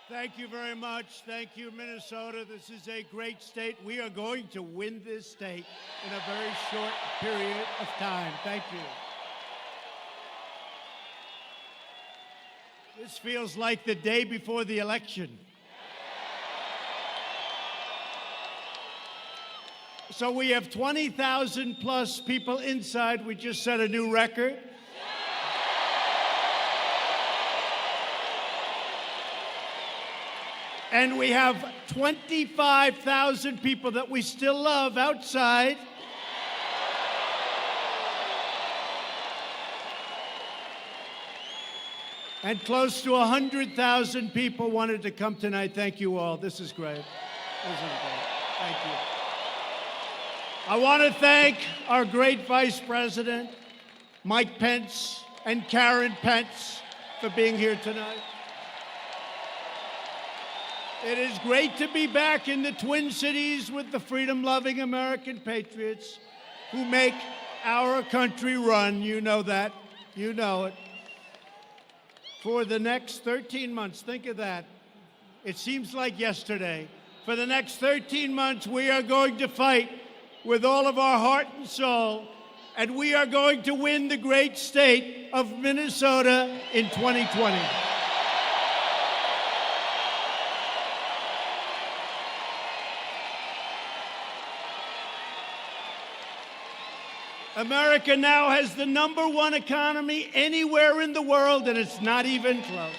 Thank you very much. Thank you, Minnesota. This is a great state. We are going to win this state in a very short period of time. Thank you. This feels like the day before the election. So we have 20,000 plus people inside. We just set a new record. And we have 25,000 people that we still love outside. And close to 100,000 people wanted to come tonight. Thank you all. This is great. This is great. Thank you. I want to thank our great Vice President, Mike Pence, and Karen Pence for being here tonight. It is great to be back in the Twin Cities with the freedom-loving American patriots who make our country run. You know that. You know it. For the next 13 months, think of that. It seems like yesterday. For the next 13 months, we are going to fight with all of our heart and soul, and we are going to win the great state of Minnesota in 2020. America now has the #1 economy anywhere in the world, and it's not even close.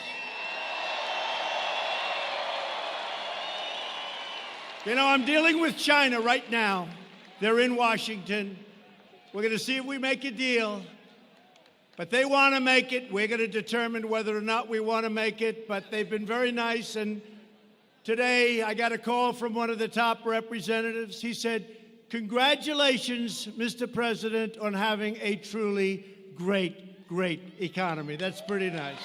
You know, I'm dealing with China right now. They're in Washington. We're going to see if we make a deal. But they want to make it. We're going to determine whether or not we want to make it. But they've been very nice. And today I got a call from one of the top representatives. He said, "Congratulations, Mr. President, on having a truly great, great economy." That's pretty nice.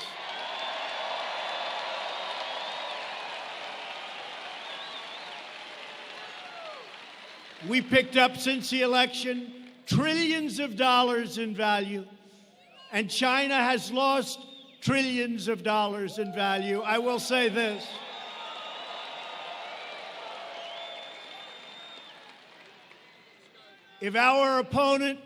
We picked up, since the election, trillions of dollars in value, and China has lost trillions of dollars in value. I will say this. If our opponent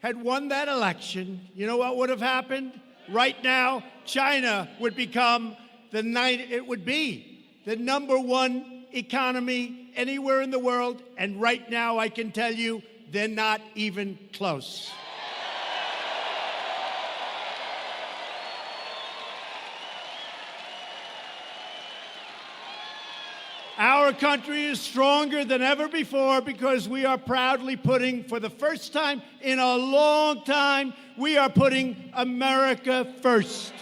had won that election, you know what would have happened? Right now, China would become the #1 economy anywhere in the world, and right now I can tell you they're not even close. Our country is stronger than ever before because we are proudly putting, for the first time in a long time, we are putting America first.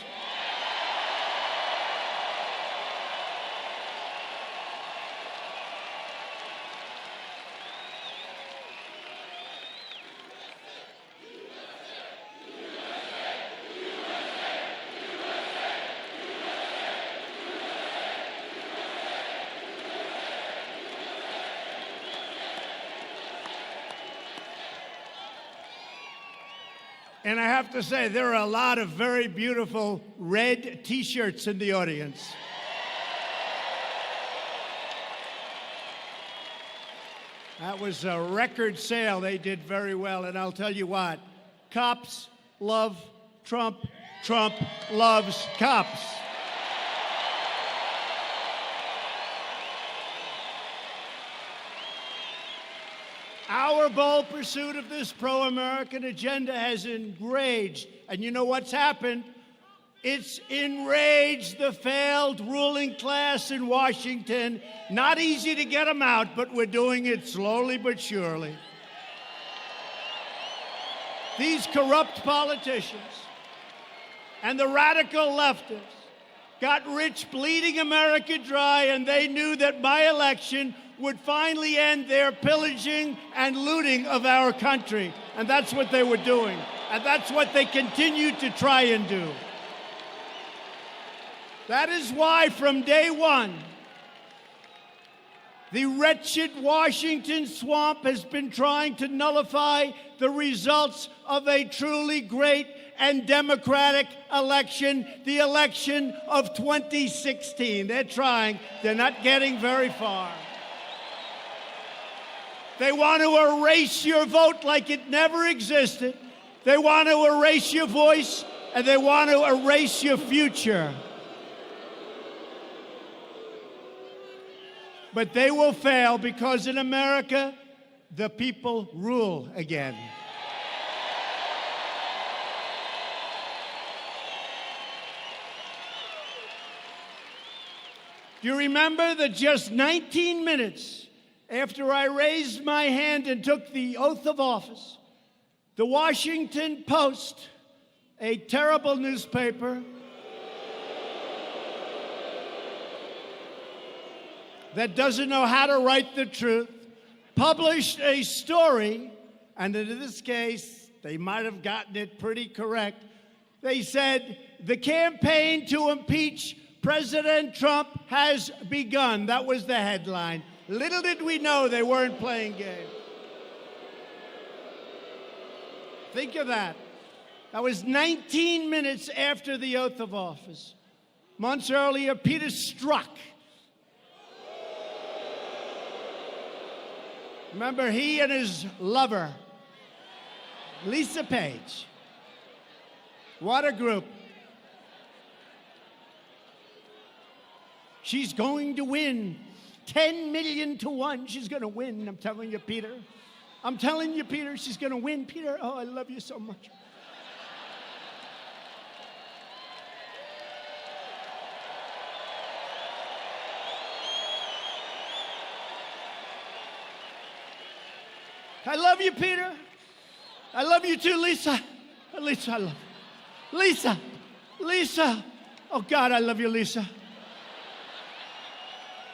And I have to say, there are a lot of very beautiful red T-shirts in the audience. That was a record sale. They did very well. And I'll tell you what, cops love Trump. Trump loves cops. Our bold pursuit of this pro-American agenda has enraged, and you know what's happened? It's enraged the failed ruling class in Washington. Not easy to get them out, but we're doing it slowly but surely. These corrupt politicians and the radical leftists got rich bleeding America dry, and they knew that my election would finally end their pillaging and looting of our country. And that's what they were doing. And that's what they continue to try and do. That is why from day one, the wretched Washington swamp has been trying to nullify the results of a truly great and democratic election, the election of 2016. They're trying. They're not getting very far. They want to erase your vote like it never existed. They want to erase your voice, and they want to erase your future. But they will fail because in America, the people rule again. Do you remember that just 19 minutes after I raised my hand and took the oath of office, the Washington Post, a terrible newspaper that doesn't know how to write the truth, published a story, and in this case, they might have gotten it pretty correct. They said, the campaign to impeach President Trump has begun. That was the headline. Little did we know they weren't playing games. Think of that. That was 19 minutes after the oath of office. Months earlier, Peter Strzok. Remember, he and his lover, Lisa Page. What a group. She's going to win. 10 million to 1. She's going to win. I'm telling you, Peter. I'm telling you, Peter, she's going to win. Peter, oh, I love you so much. I love you, Peter. I love you too, Lisa. Lisa, I love you. Lisa. Lisa. Oh, God, I love you, Lisa.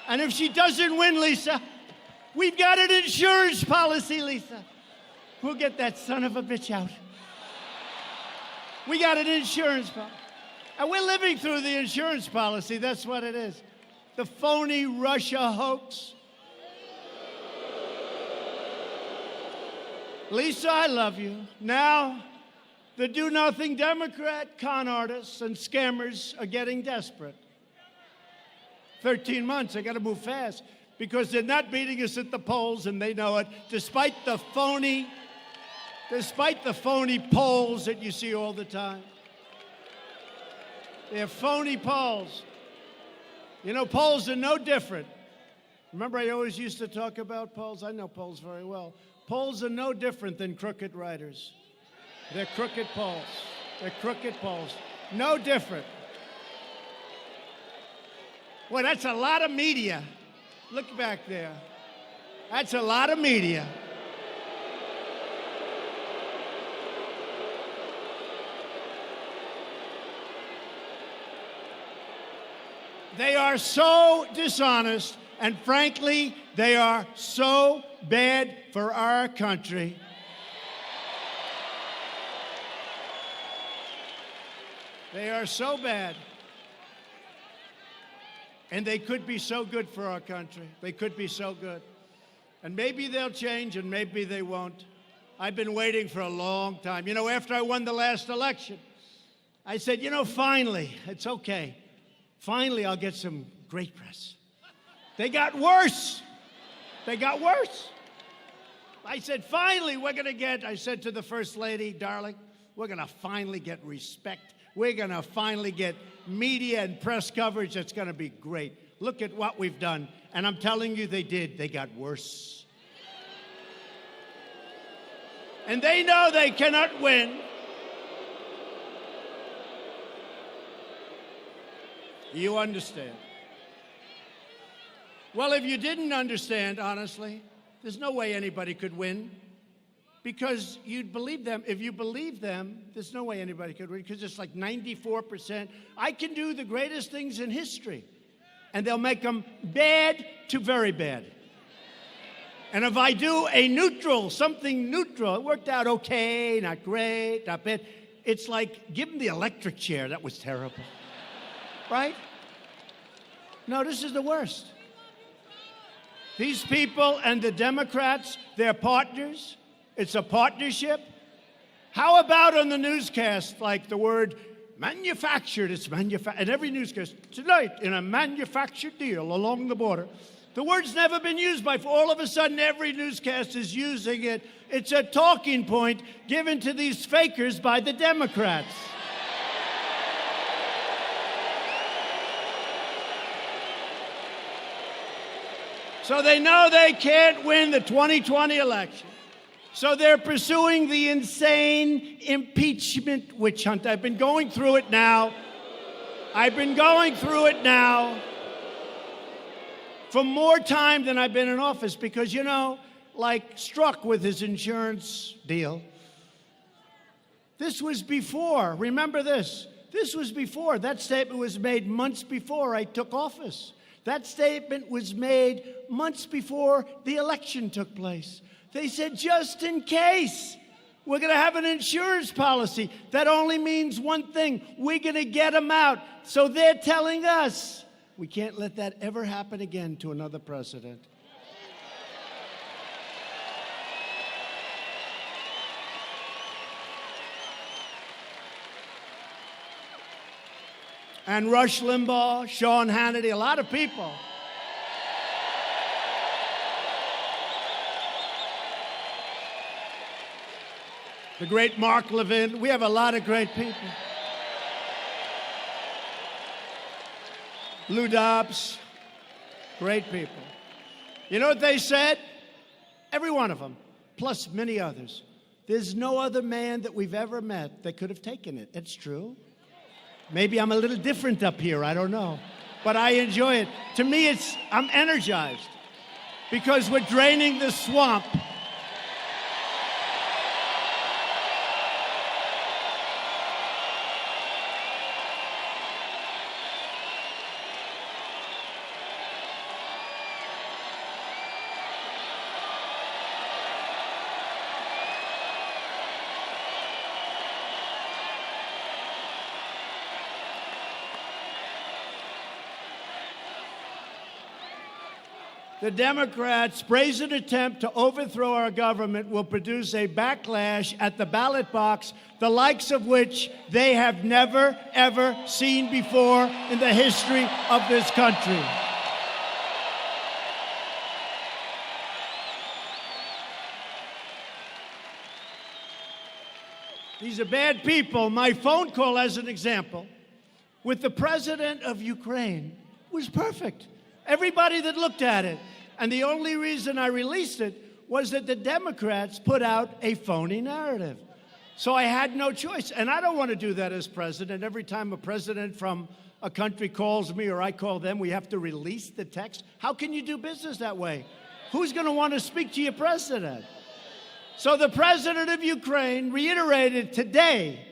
And if she doesn't win, Lisa, we've got an insurance policy, Lisa. We'll get that son of a bitch out. We got an insurance policy. And we're living through the insurance policy. That's what it is. The phony Russia hoax. Lisa, I love you. Now, the do-nothing Democrat con artists and scammers are getting desperate. 13 months, they got to move fast because they're not beating us at the polls, and they know it, despite the phony polls that you see all the time. They're phony polls. You know, polls are no different. Remember, I always used to talk about polls? I know polls very well. Polls are no different than crooked writers. They're crooked polls. They're crooked polls. No different. Boy, that's a lot of media. Look back there. That's a lot of media. They are so dishonest, and frankly, they are so bad for our country. They are so bad. And they could be so good for our country. They could be so good. And maybe they'll change, and maybe they won't. I've been waiting for a long time. You know, after I won the last election, I said, you know, finally, it's okay. Finally, I'll get some great press. They got worse. They got worse. I said, finally, we're going to get, I said to the First Lady, darling, we're going to finally get respect. We're going to finally get media and press coverage that's going to be great. Look at what we've done. And I'm telling you, they did. They got worse. And they know they cannot win. You understand. Well, if you didn't understand, honestly, there's no way anybody could win. Because you'd believe them. If you believe them, there's no way anybody could win, because it's like 94%. I can do the greatest things in history, and they'll make them bad to very bad. And if I do a neutral, something neutral, it worked out okay, not great, not bad. It's like, give them the electric chair. That was terrible. Right? No, this is the worst. These people and the Democrats, they're partners. It's a partnership, How about on the newscast, like the word manufactured, it's manufactured, and every newscast, tonight in a manufactured deal along the border. The word's never been used before. All of a sudden, every newscast is using it. It's a talking point given to these fakers by the Democrats. So they know they can't win the 2020 election. So they're pursuing the insane impeachment witch hunt. I've been going through it now. For more time than I've been in office because, you know, like Strzok with his insurance deal, this was before, remember this, this was before, that statement was made months before I took office. That statement was made months before the election took place. They said, just in case, we're going to have an insurance policy. That only means one thing. We're going to get them out. So they're telling us we can't let that ever happen again to another president. And Rush Limbaugh, Sean Hannity, a lot of people. The great Mark Levin. We have a lot of great people. Lou Dobbs, great people. You know what they said? Every one of them, plus many others. There's no other man that we've ever met that could have taken it. It's true. Maybe I'm a little different up here, I don't know. But I enjoy it. To me, I'm energized because we're draining the swamp. The Democrats' brazen attempt to overthrow our government will produce a backlash at the ballot box, the likes of which they have never, ever seen before in the history of this country. These are bad people. My phone call, as an example, with the president of Ukraine was perfect. Everybody that looked at it. And the only reason I released it was that the Democrats put out a phony narrative. So I had no choice. And I don't want to do that as president. Every time a president from a country calls me or I call them, we have to release the text. How can you do business that way? Who's going to want to speak to your president? So the president of Ukraine reiterated today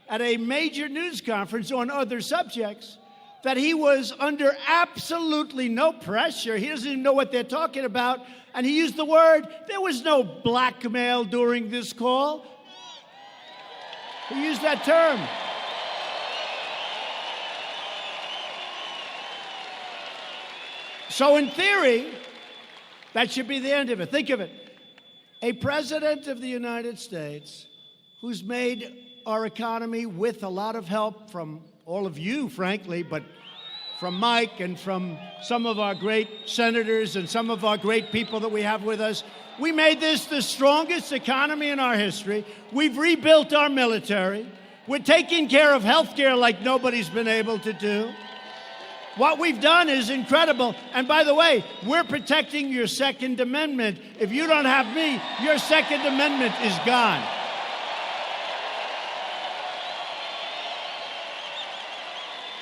at a major news conference on other subjects that he was under absolutely no pressure. He doesn't even know what they're talking about. And he used the word, there was no blackmail during this call. He used that term. So in theory, that should be the end of it. Think of it. A president of the United States who's made our economy with a lot of help from all of you, frankly, but from Mike and from some of our great senators and some of our great people that we have with us. We made this the strongest economy in our history. We've rebuilt our military. We're taking care of health care like nobody's been able to do. What we've done is incredible. And by the way, we're protecting your Second Amendment. If you don't have me, your Second Amendment is gone.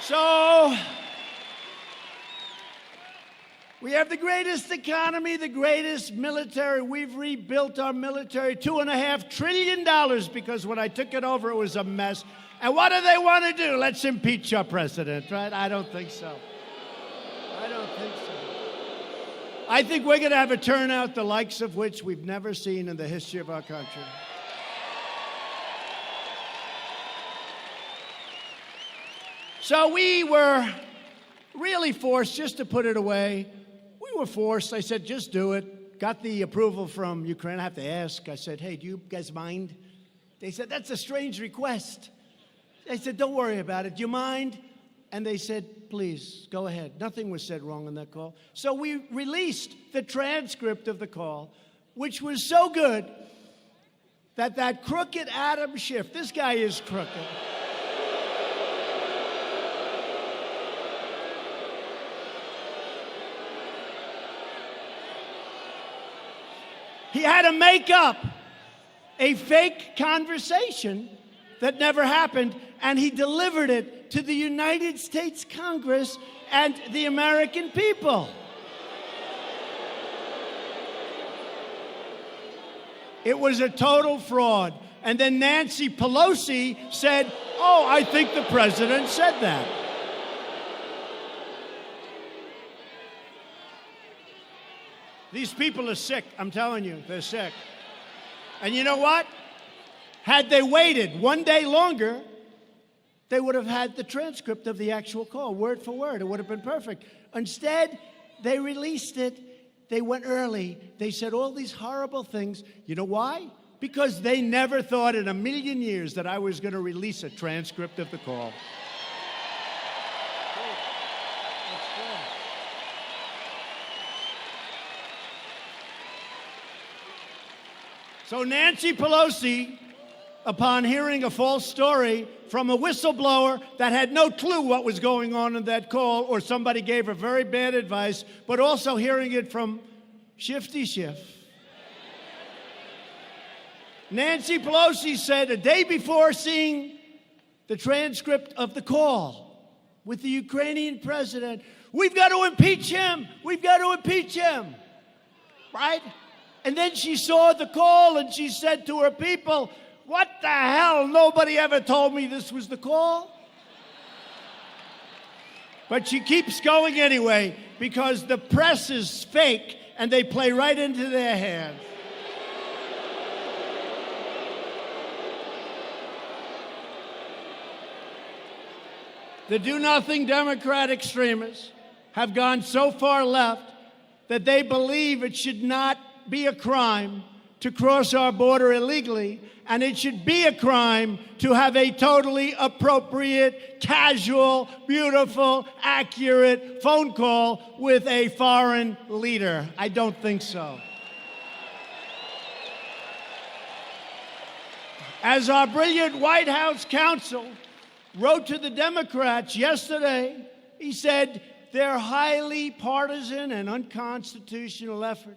So, we have the greatest economy, the greatest military. We've rebuilt our military, $2.5 trillion, because when I took it over, it was a mess. And what do they want to do? Let's impeach our president, right? I don't think so. I don't think so. I think we're going to have a turnout the likes of which we've never seen in the history of our country. So we were really forced just to put it away. We were forced. I said, just do it. Got the approval from Ukraine. I have to ask. I said, hey, do you guys mind They said, that's a strange request. They said, don't worry about it. Do you mind? And they said, please, go ahead. Nothing was said wrong on that call. So we released the transcript of the call, which was so good that that crooked Adam Schiff, this guy is crooked. He had to make up a fake conversation that never happened, and he delivered it to the United States Congress and the American people. It was a total fraud. And then Nancy Pelosi said, oh, I think the president said that. These people are sick, I'm telling you, they're sick. And you know what? Had they waited one day longer, they would have had the transcript of the actual call, word for word. It would have been perfect. Instead, they released it. They went early. They said all these horrible things. You know why? Because they never thought in a million years that I was going to release a transcript of the call. So Nancy Pelosi, upon hearing a false story from a whistleblower that had no clue what was going on in that call, or somebody gave her very bad advice, but also hearing it from Shifty Schiff. Nancy Pelosi said a day before seeing the transcript of the call with the Ukrainian president, we've got to impeach him. We've got to impeach him. Right? And then she saw the call and she said to her people, what the hell? Nobody ever told me this was the call. But she keeps going anyway because the press is fake and they play right into their hands. The do-nothing Democrat extremists have gone so far left that they believe it should not be a crime to cross our border illegally, and it should be a crime to have a totally appropriate, casual, beautiful, accurate phone call with a foreign leader. I don't think so. As our brilliant White House counsel wrote to the Democrats yesterday, he said their highly partisan and unconstitutional effort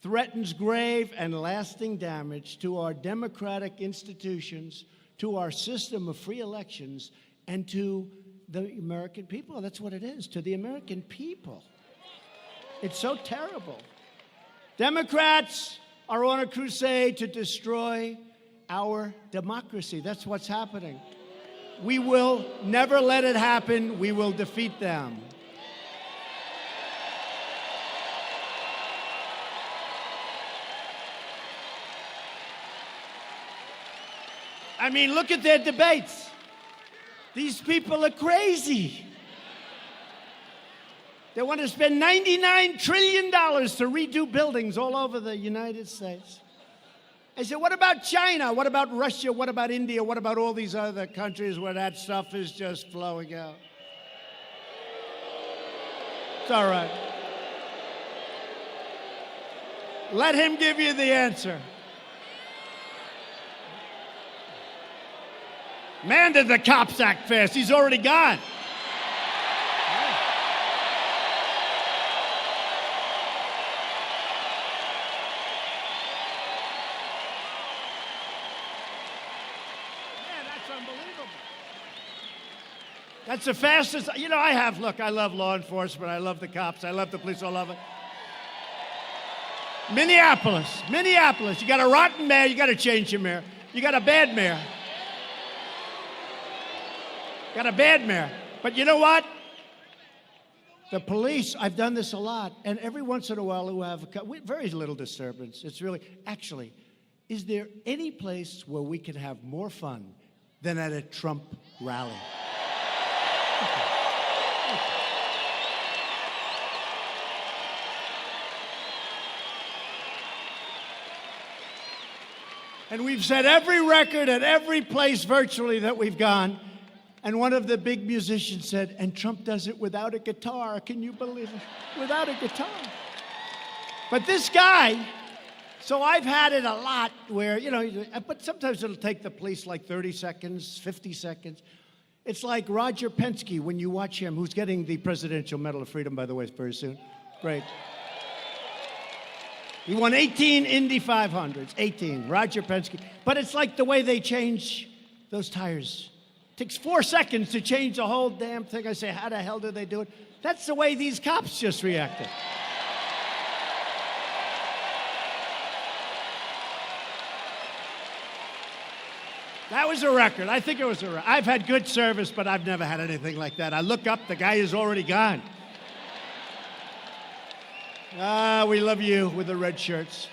threatens grave and lasting damage to our democratic institutions, to our system of free elections, and to the American people. That's what it is, to the American people. It's so terrible. Democrats are on a crusade to destroy our democracy. That's what's happening. We will never let it happen. We will defeat them. I mean, look at their debates. These people are crazy. They want to spend $99 trillion to redo buildings all over the United States. I said, what about China? What about Russia? What about India? What about all these other countries where that stuff is just flowing out? It's all right. Let him give you the answer. Man, did the cops act fast. He's already gone. That's the fastest. You know, I love law enforcement. I love the cops. I love the police. I love it. Minneapolis. You got a rotten mayor. You got to change your mayor. You got a bad mayor. Got a bad mayor. But you know what? The police, I've done this a lot, and every once in a while who have very little disturbance. It's really, actually, is there any place where we can have more fun than at a Trump rally? And we've set every record at every place virtually that we've gone. And one of the big musicians said, and Trump does it without a guitar. Can you believe it? Without a guitar. But this guy, so I've had it a lot where, but sometimes it'll take the police like 30 seconds, 50 seconds. It's like Roger Penske when you watch him, who's getting the Presidential Medal of Freedom, by the way, very soon. Great. He won 18 Indy 500s, 18, Roger Penske. But it's like the way they change those tires. It takes 4 seconds to change the whole damn thing. I say, how the hell do they do it? That's the way these cops just reacted. That was a record. I think it was a record. I've had good service, but I've never had anything like that. I look up, the guy is already gone. We love you with the red shirts.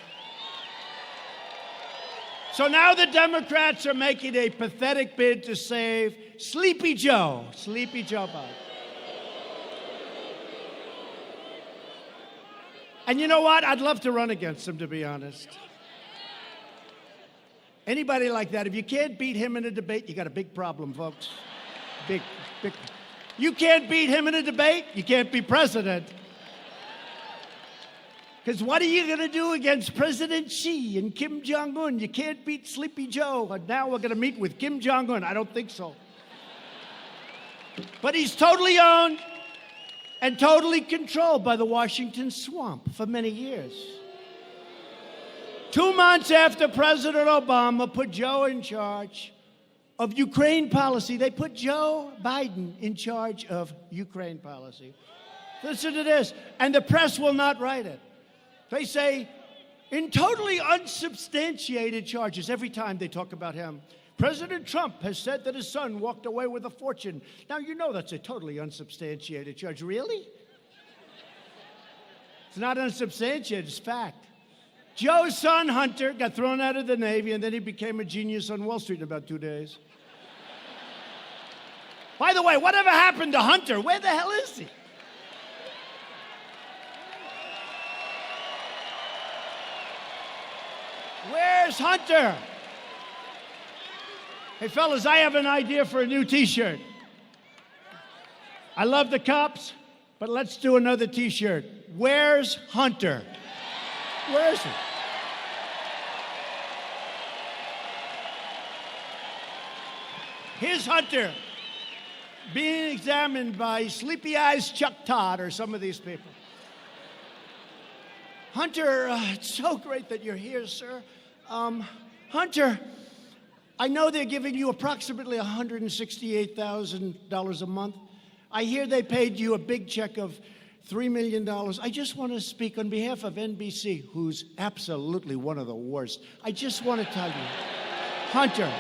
So now the Democrats are making a pathetic bid to save Sleepy Joe Biden. And you know what? I'd love to run against him, to be honest. Anybody like that, if you can't beat him in a debate, you got a big problem, folks. Big. You can't beat him in a debate, you can't be president. Because what are you going to do against President Xi and Kim Jong-un? You can't beat Sleepy Joe. And now we're going to meet with Kim Jong-un. I don't think so. But he's totally owned and totally controlled by the Washington swamp for many years. 2 months after President Obama put Joe in charge of Ukraine policy, they put Joe Biden in charge of Ukraine policy. Listen to this. And the press will not write it. They say, in totally unsubstantiated charges, every time they talk about him, President Trump has said that his son walked away with a fortune. Now, you know that's a totally unsubstantiated charge. Really? It's not unsubstantiated, it's fact. Joe's son, Hunter, got thrown out of the Navy, and then he became a genius on Wall Street in about 2 days. By the way, whatever happened to Hunter? Where the hell is he? Where's Hunter? Hey, fellas, I have an idea for a new T-shirt. I love the cops, but let's do another T-shirt. Where's Hunter? Where is he? Here's Hunter being examined by Sleepy Eyes Chuck Todd or some of these people. Hunter, it's so great that you're here, sir. Hunter, I know they're giving you approximately $168,000 a month. I hear they paid you a big check of $3 million. I just want to speak on behalf of NBC, who's absolutely one of the worst. I just want to tell you, Hunter,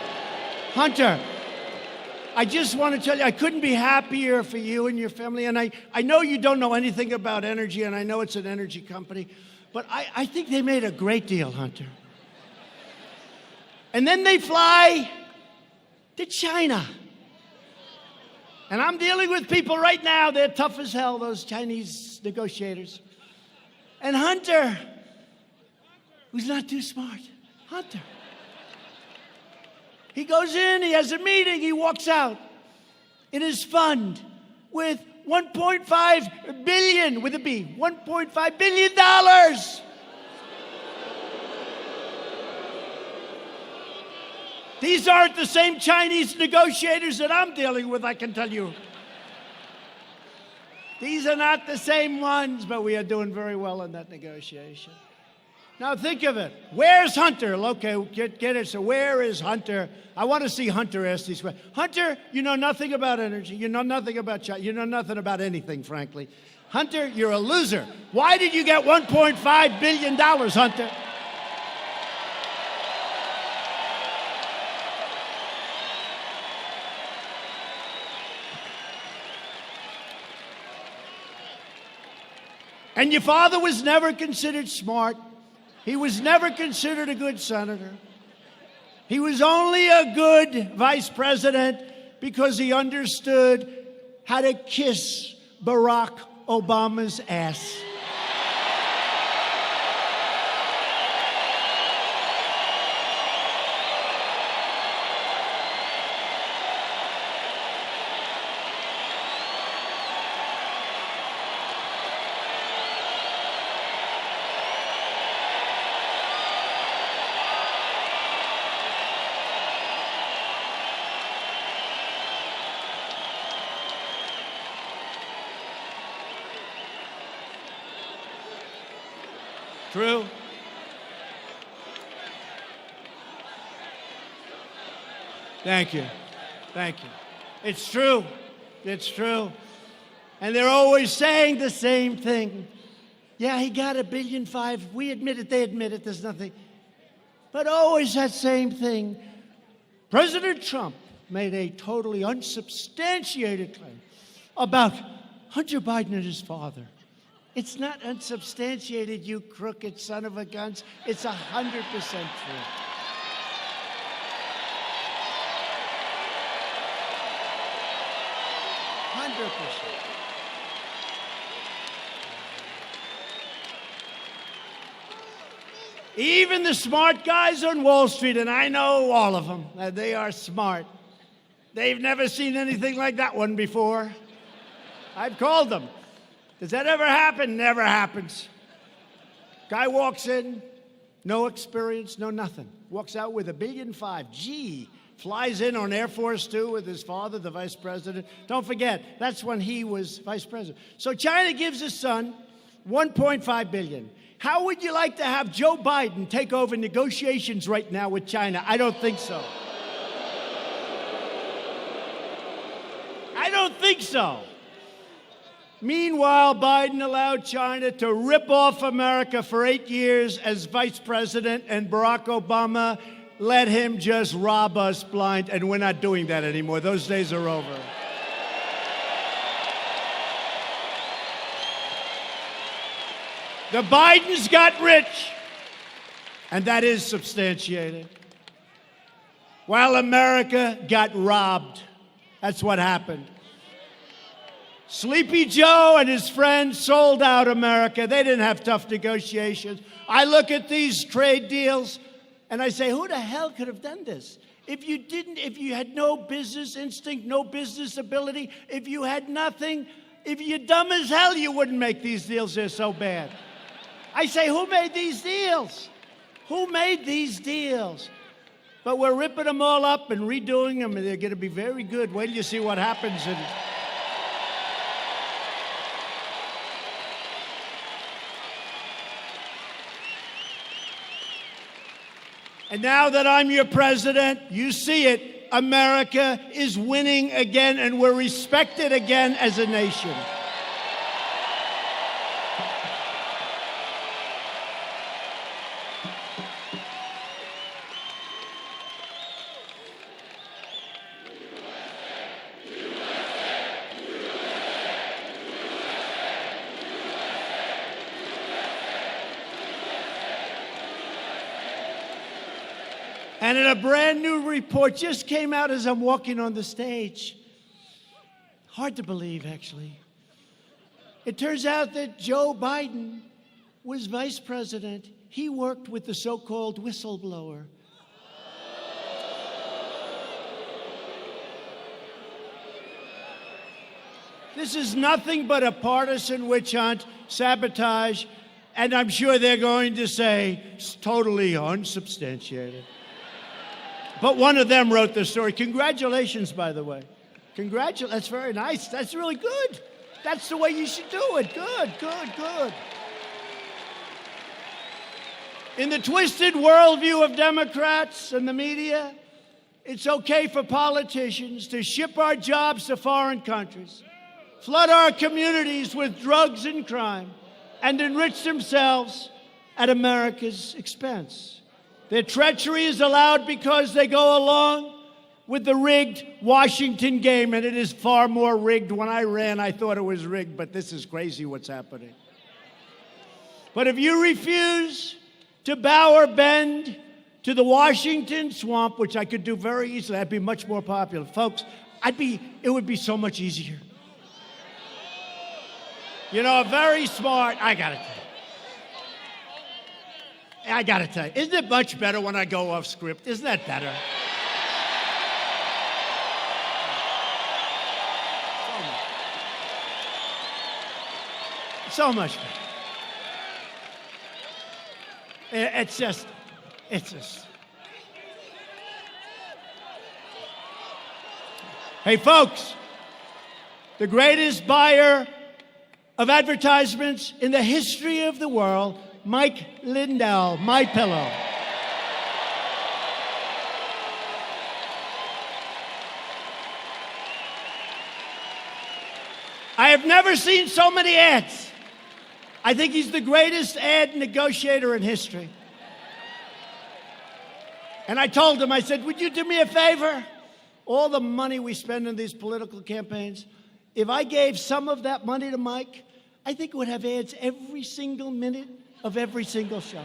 I just want to tell you, I couldn't be happier for you and your family. And I know you don't know anything about energy, and I know it's an energy company, but I think they made a great deal, Hunter. And then they fly to China. And I'm dealing with people right now, they're tough as hell, those Chinese negotiators. And Hunter, who's not too smart, Hunter. He goes in, he has a meeting, he walks out in his fund with $1.5 billion, with a B, $1.5 billion. These aren't the same Chinese negotiators that I'm dealing with, I can tell you. These are not the same ones, but we are doing very well in that negotiation. Now think of it. Where's Hunter? Okay, get it. So where is Hunter? I want to see Hunter ask these questions. Hunter, you know nothing about energy. You know nothing about China. You know nothing about anything, frankly. Hunter, you're a loser. Why did you get $1.5 billion, Hunter? And your father was never considered smart. He was never considered a good senator. He was only a good vice president because he understood how to kiss Barack Obama's ass. True. Thank you. Thank you. It's true. It's true. And they're always saying the same thing. Yeah, he got $1.5 billion. We admit it. They admit it. There's nothing. But always that same thing. President Trump made a totally unsubstantiated claim about Hunter Biden and his father. It's not unsubstantiated, you crooked son of a guns. It's 100% true. Even the smart guys on Wall Street, and I know all of them, they are smart. They've never seen anything like that one before. I've called them. Does that ever happen? Never happens. Guy walks in, no experience, no nothing. Walks out with $1.5 billion. Gee, flies in on Air Force Two with his father, the vice president. Don't forget, that's when he was vice president. So China gives his son $1.5 billion. How would you like to have Joe Biden take over negotiations right now with China? I don't think so. I don't think so. Meanwhile, Biden allowed China to rip off America for 8 years as vice president, and Barack Obama let him just rob us blind, and we're not doing that anymore. Those days are over. The Bidens got rich, and that is substantiated, while America got robbed. That's what happened. Sleepy Joe and his friends sold out America. They didn't have tough negotiations. I look at these trade deals, and I say, who the hell could have done this? If you had no business instinct, no business ability, if you had nothing, if you're dumb as hell, you wouldn't make these deals. They're so bad. I say, who made these deals? Who made these deals? But we're ripping them all up and redoing them, and they're going to be very good. Wait till you see what happens. And now that I'm your president, you see it. America is winning again, and we're respected again as a nation. And in a brand new report, just came out as I'm walking on the stage. Hard to believe, actually. It turns out that Joe Biden was vice president. He worked with the so-called whistleblower. This is nothing but a partisan witch hunt, sabotage, and I'm sure they're going to say it's totally unsubstantiated. But one of them wrote the story. Congratulations, by the way. That's very nice. That's really good. That's the way you should do it. Good, good, good. In the twisted worldview of Democrats and the media, it's okay for politicians to ship our jobs to foreign countries, flood our communities with drugs and crime, and enrich themselves at America's expense. Their treachery is allowed because they go along with the rigged Washington game, and it is far more rigged. When I ran, I thought it was rigged, but this is crazy what's happening. But if you refuse to bow or bend to the Washington swamp, which I could do very easily, I'd be much more popular. Folks, it would be so much easier. You know, very smart, I got to tell you, isn't it much better when I go off script? Isn't that better? So much better. It's just. Hey, folks, the greatest buyer of advertisements in the history of the world Mike Lindell, My Pillow. I have never seen so many ads. I think he's the greatest ad negotiator in history. And I told him, I said, would you do me a favor? All the money we spend in these political campaigns, if I gave some of that money to Mike, I think it would have ads every single minute of every single show.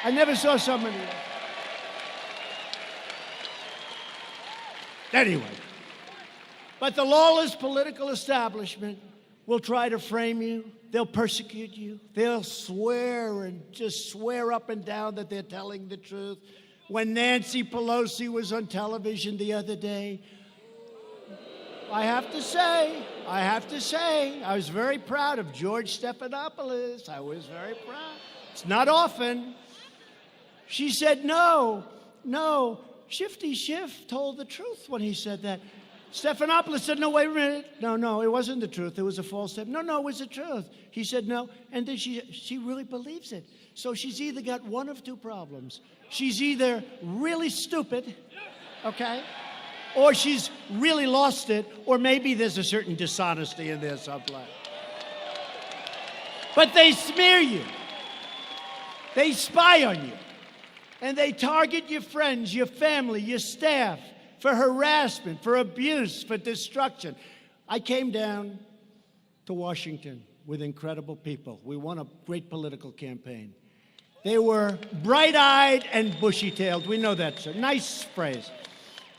I never saw so many ads. Anyway, but the lawless political establishment will try to frame you. They'll persecute you. They'll swear and just swear up and down that they're telling the truth. When Nancy Pelosi was on television the other day, I have to say, I was very proud of George Stephanopoulos. I was very proud. It's not often. She said, no, Shifty Schiff told the truth when he said that. Stephanopoulos said, no, wait a minute. No, it wasn't the truth. It was a false step. No, it was the truth. He said no, and then she really believes it. So she's either got one of two problems. She's either really stupid, okay, or she's really lost it, or maybe there's a certain dishonesty in there someplace. But they smear you. They spy on you. And they target your friends, your family, your staff, for harassment, for abuse, for destruction. I came down to Washington with incredible people. We won a great political campaign. They were bright-eyed and bushy-tailed. We know that's a nice phrase.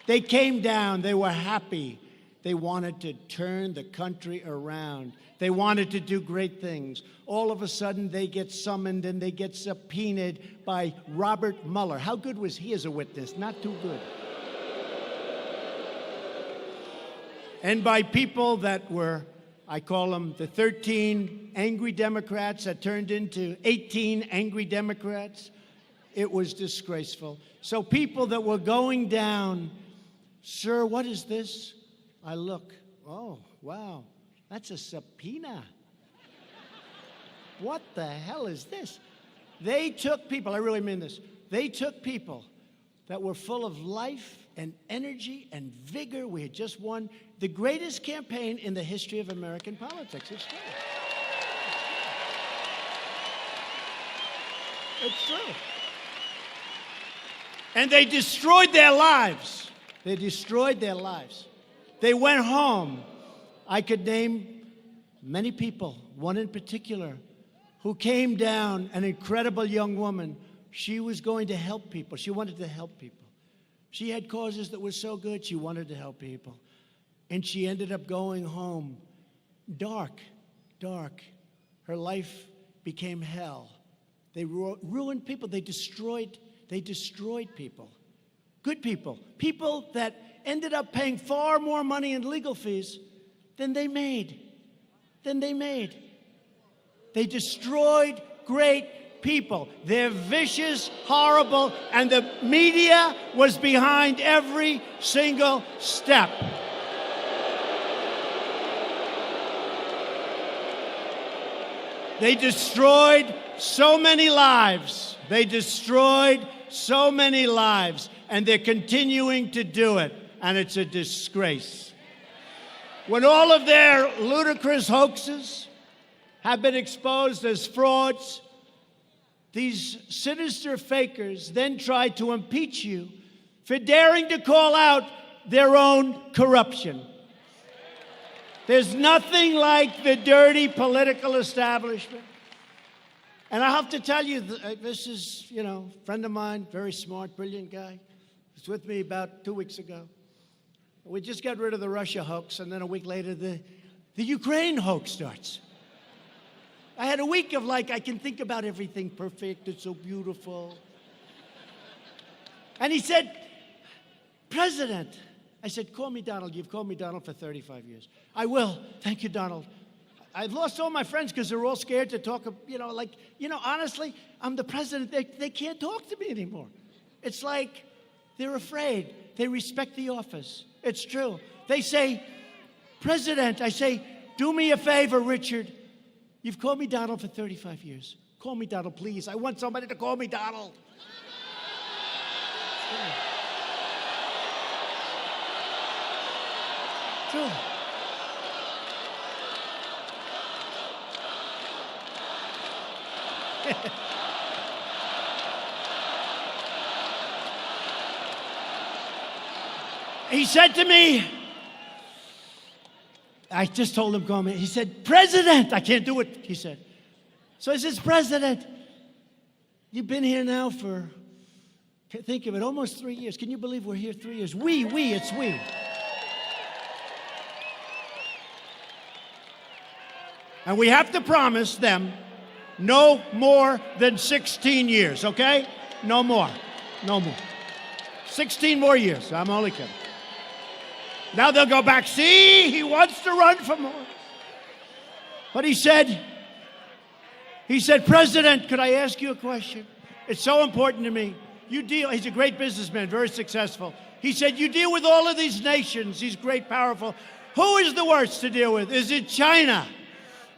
They came down. They were happy. They wanted to turn the country around. They wanted to do great things. All of a sudden, they get summoned and they get subpoenaed by Robert Mueller. How good was he as a witness? Not too good. And by people that were, I call them the 13 angry Democrats that turned into 18 angry Democrats. It was disgraceful. So people that were going down, sir, what is this? I look, oh, wow, that's a subpoena. What the hell is this? They took people, I really mean this, they took people that were full of life and energy and vigor. We had just won the greatest campaign in the history of American politics. It's true. It's true. And they destroyed their lives. They destroyed their lives. They went home. I could name many people, one in particular, who came down, an incredible young woman. She was going to help people. She wanted to help people. She had causes that were so good, she wanted to help people. And she ended up going home dark. Her life became hell. They ruined people. They destroyed people. Good people. People that ended up paying far more money in legal fees than they made. They destroyed great people. They're vicious, horrible, and the media was behind every single step. They destroyed so many lives. And they're continuing to do it, and it's a disgrace. When all of their ludicrous hoaxes have been exposed as frauds, these sinister fakers then try to impeach you for daring to call out their own corruption. There's nothing like the dirty political establishment. And I have to tell you, this is, a friend of mine, very smart, brilliant guy. He was with me about 2 weeks ago. We just got rid of the Russia hoax, and then a week later, the Ukraine hoax starts. I had a week of I can think about everything perfect, it's so beautiful. And he said, President, I said, call me Donald. You've called me Donald for 35 years. I will. Thank you, Donald. I've lost all my friends because they're all scared to talk, honestly, I'm the president. They can't talk to me anymore. It's like they're afraid. They respect the office. It's true. They say, President, I say, do me a favor, Richard. You've called me Donald for 35 years. Call me Donald, please. I want somebody to call me Donald. True. He said to me, I just told him, call me. He said, President, I can't do it, he said. So I says, President, you've been here now for, think of it, almost 3 years. Can you believe we're here 3 years? It's we. And we have to promise them no more than 16 years, okay? No more. 16 more years. I'm only kidding. Now they'll go back. See, he wants to run for more. But he said, President, could I ask you a question? It's so important to me. He's a great businessman, very successful. He said, you deal with all of these nations, these great, powerful. Who is the worst to deal with? Is it China?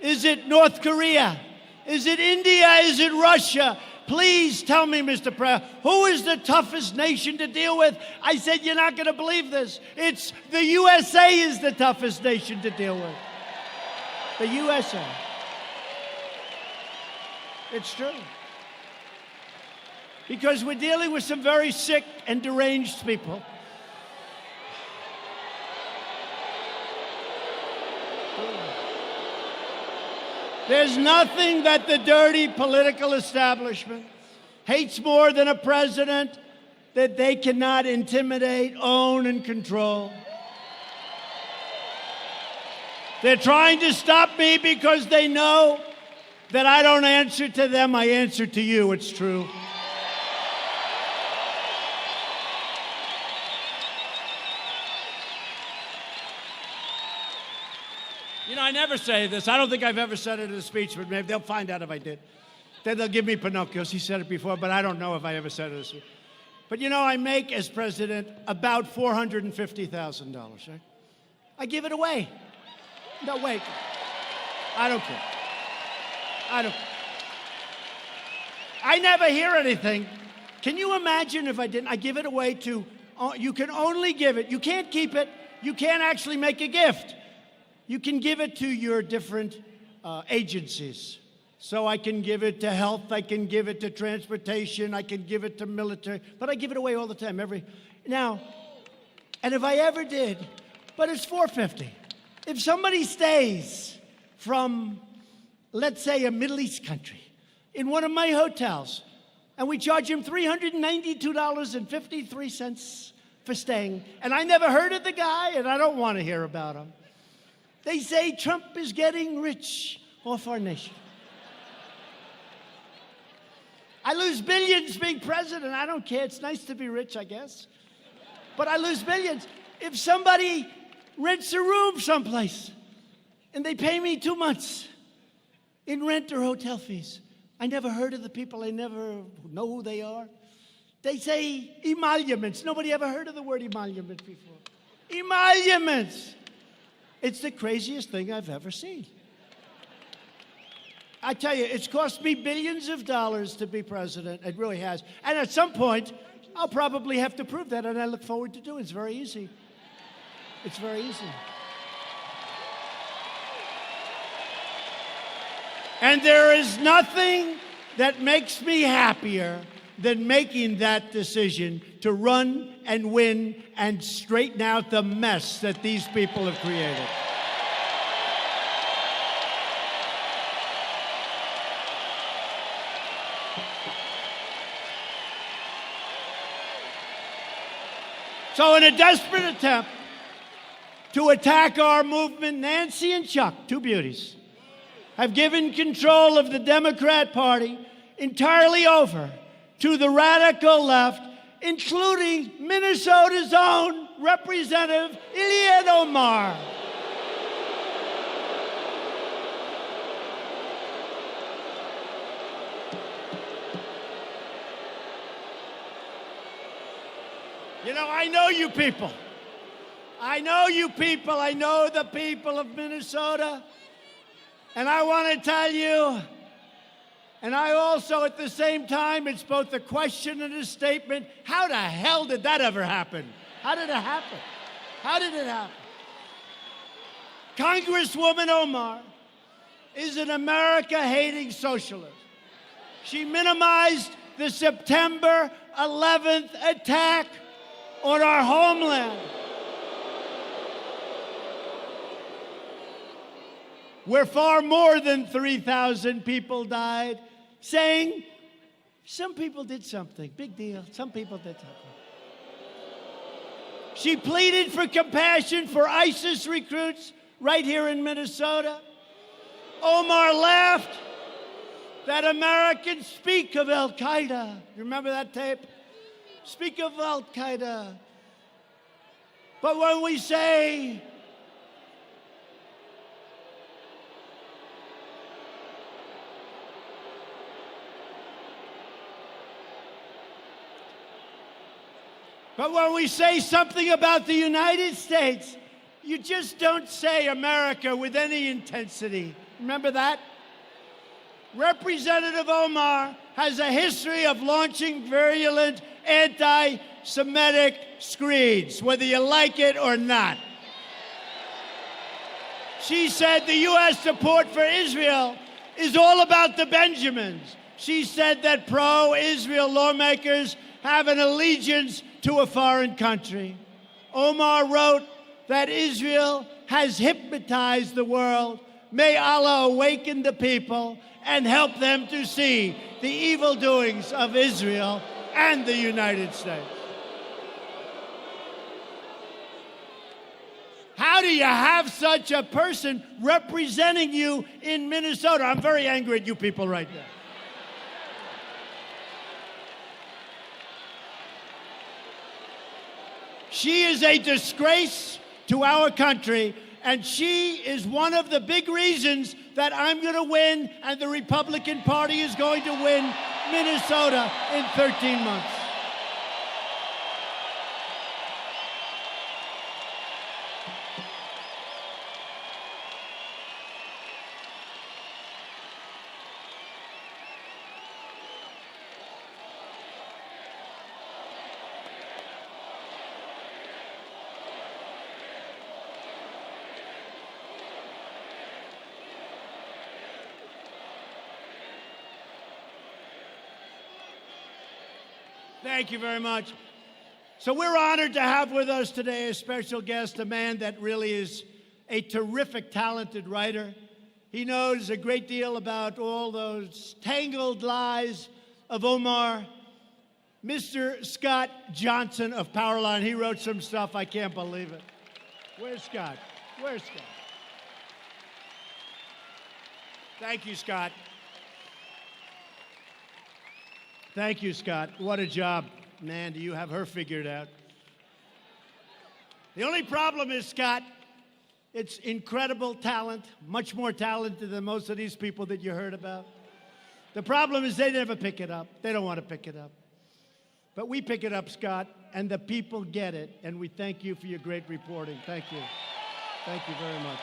Is it North Korea? Is it India? Is it Russia? Please tell me, Mr. President, who is the toughest nation to deal with? I said, you're not going to believe this. It's the USA is the toughest nation to deal with. The USA. It's true. Because we're dealing with some very sick and deranged people. There's nothing that the dirty political establishment hates more than a president that they cannot intimidate, own, and control. They're trying to stop me because they know that I don't answer to them, I answer to you. It's true. You know, I never say this. I don't think I've ever said it in a speech, but maybe they'll find out if I did. Then they'll give me Pinocchios. He said it before, but I don't know if I ever said it in a speech. But you know, I make, as president, about $450,000, right? I give it away. No, wait. I don't care. I never hear anything. Can you imagine if I didn't? I give it away to, you can only give it. You can't keep it. You can't actually make a gift. You can give it to your different agencies. So I can give it to health, I can give it to transportation, I can give it to military, but I give it away all the time, now, and if I ever did, but it's $450. If somebody stays from, let's say, a Middle East country in one of my hotels, and we charge him $392.53 for staying, and I never heard of the guy, and I don't want to hear about him. They say Trump is getting rich off our nation. I lose billions being president. I don't care. It's nice to be rich, I guess. But I lose billions. If somebody rents a room someplace and they pay me 2 months in rent or hotel fees, I never heard of the people. I never know who they are. They say emoluments. Nobody ever heard of the word emoluments before. Emoluments. It's the craziest thing I've ever seen. I tell you, it's cost me billions of dollars to be president. It really has. And at some point, I'll probably have to prove that, and I look forward to doing it. It's very easy. It's very easy. And there is nothing that makes me happier than making that decision to run and win and straighten out the mess that these people have created. So in a desperate attempt to attack our movement, Nancy and Chuck, two beauties, have given control of the Democrat Party entirely over to the radical left, including Minnesota's own Representative Ilhan Omar. You know, I know you people. I know you people. I know the people of Minnesota. And I want to tell you, And I also, at the same time, it's both a question and a statement. How the hell did that ever happen? How did it happen? How did it happen? Congresswoman Omar is an America-hating socialist. She minimized the September 11th attack on our homeland, where far more than 3,000 people died, saying some people did something. Big deal. Some people did something. She pleaded for compassion for ISIS recruits right here in Minnesota. Omar laughed that Americans speak of Al-Qaeda. You remember that tape? Speak of Al-Qaeda. But when we say something about the United States, you just don't say America with any intensity. Remember that? Representative Omar has a history of launching virulent anti-Semitic screeds, whether you like it or not. She said the U.S. support for Israel is all about the Benjamins. She said that pro-Israel lawmakers have an allegiance to a foreign country. Omar wrote that Israel has hypnotized the world. May Allah awaken the people and help them to see the evil doings of Israel and the United States. How do you have such a person representing you in Minnesota? I'm very angry at you people right now. She is a disgrace to our country, and she is one of the big reasons that I'm going to win and the Republican Party is going to win Minnesota in 13 months. Thank you very much. So we're honored to have with us today a special guest, a man that really is a terrific, talented writer. He knows a great deal about all those tangled lies of Omar. Mr. Scott Johnson of Powerline. He wrote some stuff, I can't believe it. Where's Scott? Where's Scott? Thank you, Scott. Thank you, Scott. What a job. Man, do you have her figured out. The only problem is, Scott, it's incredible talent, much more talented than most of these people that you heard about. The problem is they never pick it up. They don't want to pick it up. But we pick it up, Scott, and the people get it, and we thank you for your great reporting. Thank you. Thank you very much.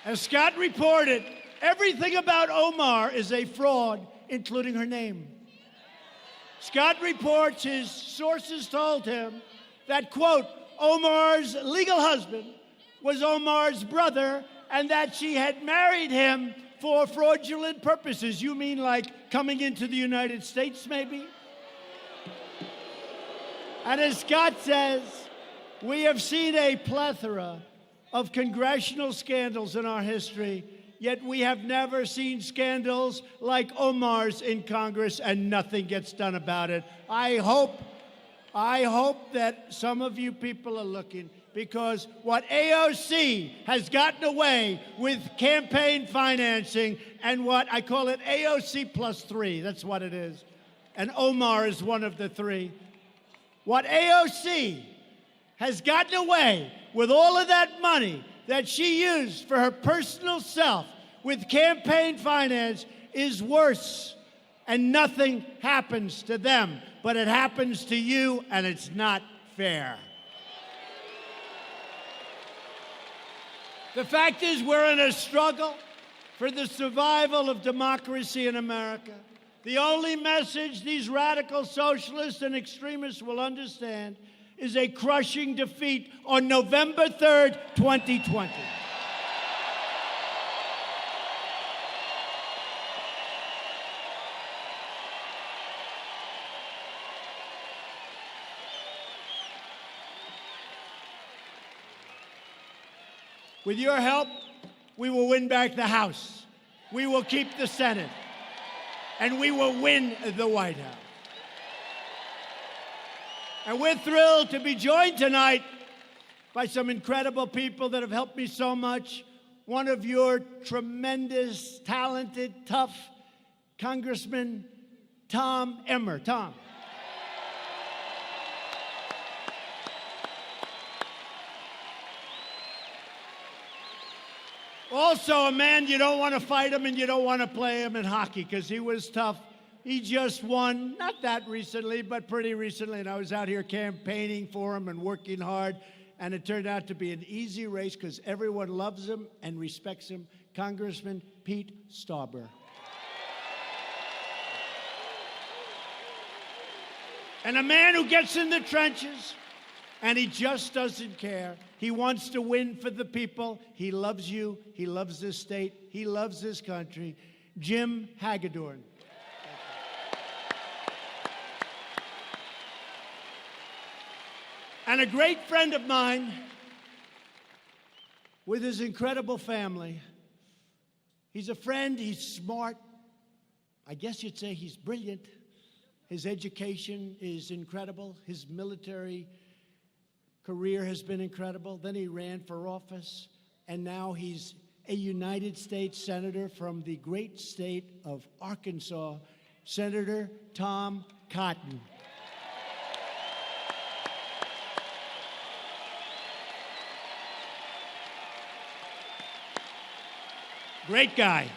As Scott reported, everything about Omar is a fraud, including her name. Scott reports his sources told him that, quote, Omar's legal husband was Omar's brother and that she had married him for fraudulent purposes. You mean like coming into the United States, maybe? And as Scott says, we have seen a plethora of congressional scandals in our history, yet we have never seen scandals like Omar's in Congress, and nothing gets done about it. I hope that some of you people are looking, because what AOC has gotten away with campaign financing and what I call it AOC plus 3, that's what it is, and Omar is one of the 3. What AOC has gotten away with all of that money that she used for her personal self with campaign finance is worse, and nothing happens to them, but it happens to you, and it's not fair. The fact is, we're in a struggle for the survival of democracy in America. The only message these radical socialists and extremists will understand is a crushing defeat on November 3rd, 2020. With your help, we will win back the House. We will keep the Senate. And we will win the White House. And we're thrilled to be joined tonight by some incredible people that have helped me so much. One of your tremendous, talented, tough Congressman, Tom Emmer. Tom. Also a man you don't want to fight him and you don't want to play him in hockey because he was tough. He just won, not that recently, but pretty recently, and I was out here campaigning for him and working hard, and it turned out to be an easy race because everyone loves him and respects him. Congressman Pete Stauber. And a man who gets in the trenches, and he just doesn't care. He wants to win for the people. He loves you. He loves this state. He loves this country. Jim Hagedorn. And a great friend of mine with his incredible family. He's a friend. He's smart. I guess you'd say he's brilliant. His education is incredible. His military career has been incredible. Then he ran for office, and now he's a United States Senator from the great state of Arkansas, Senator Tom Cotton. Great guy.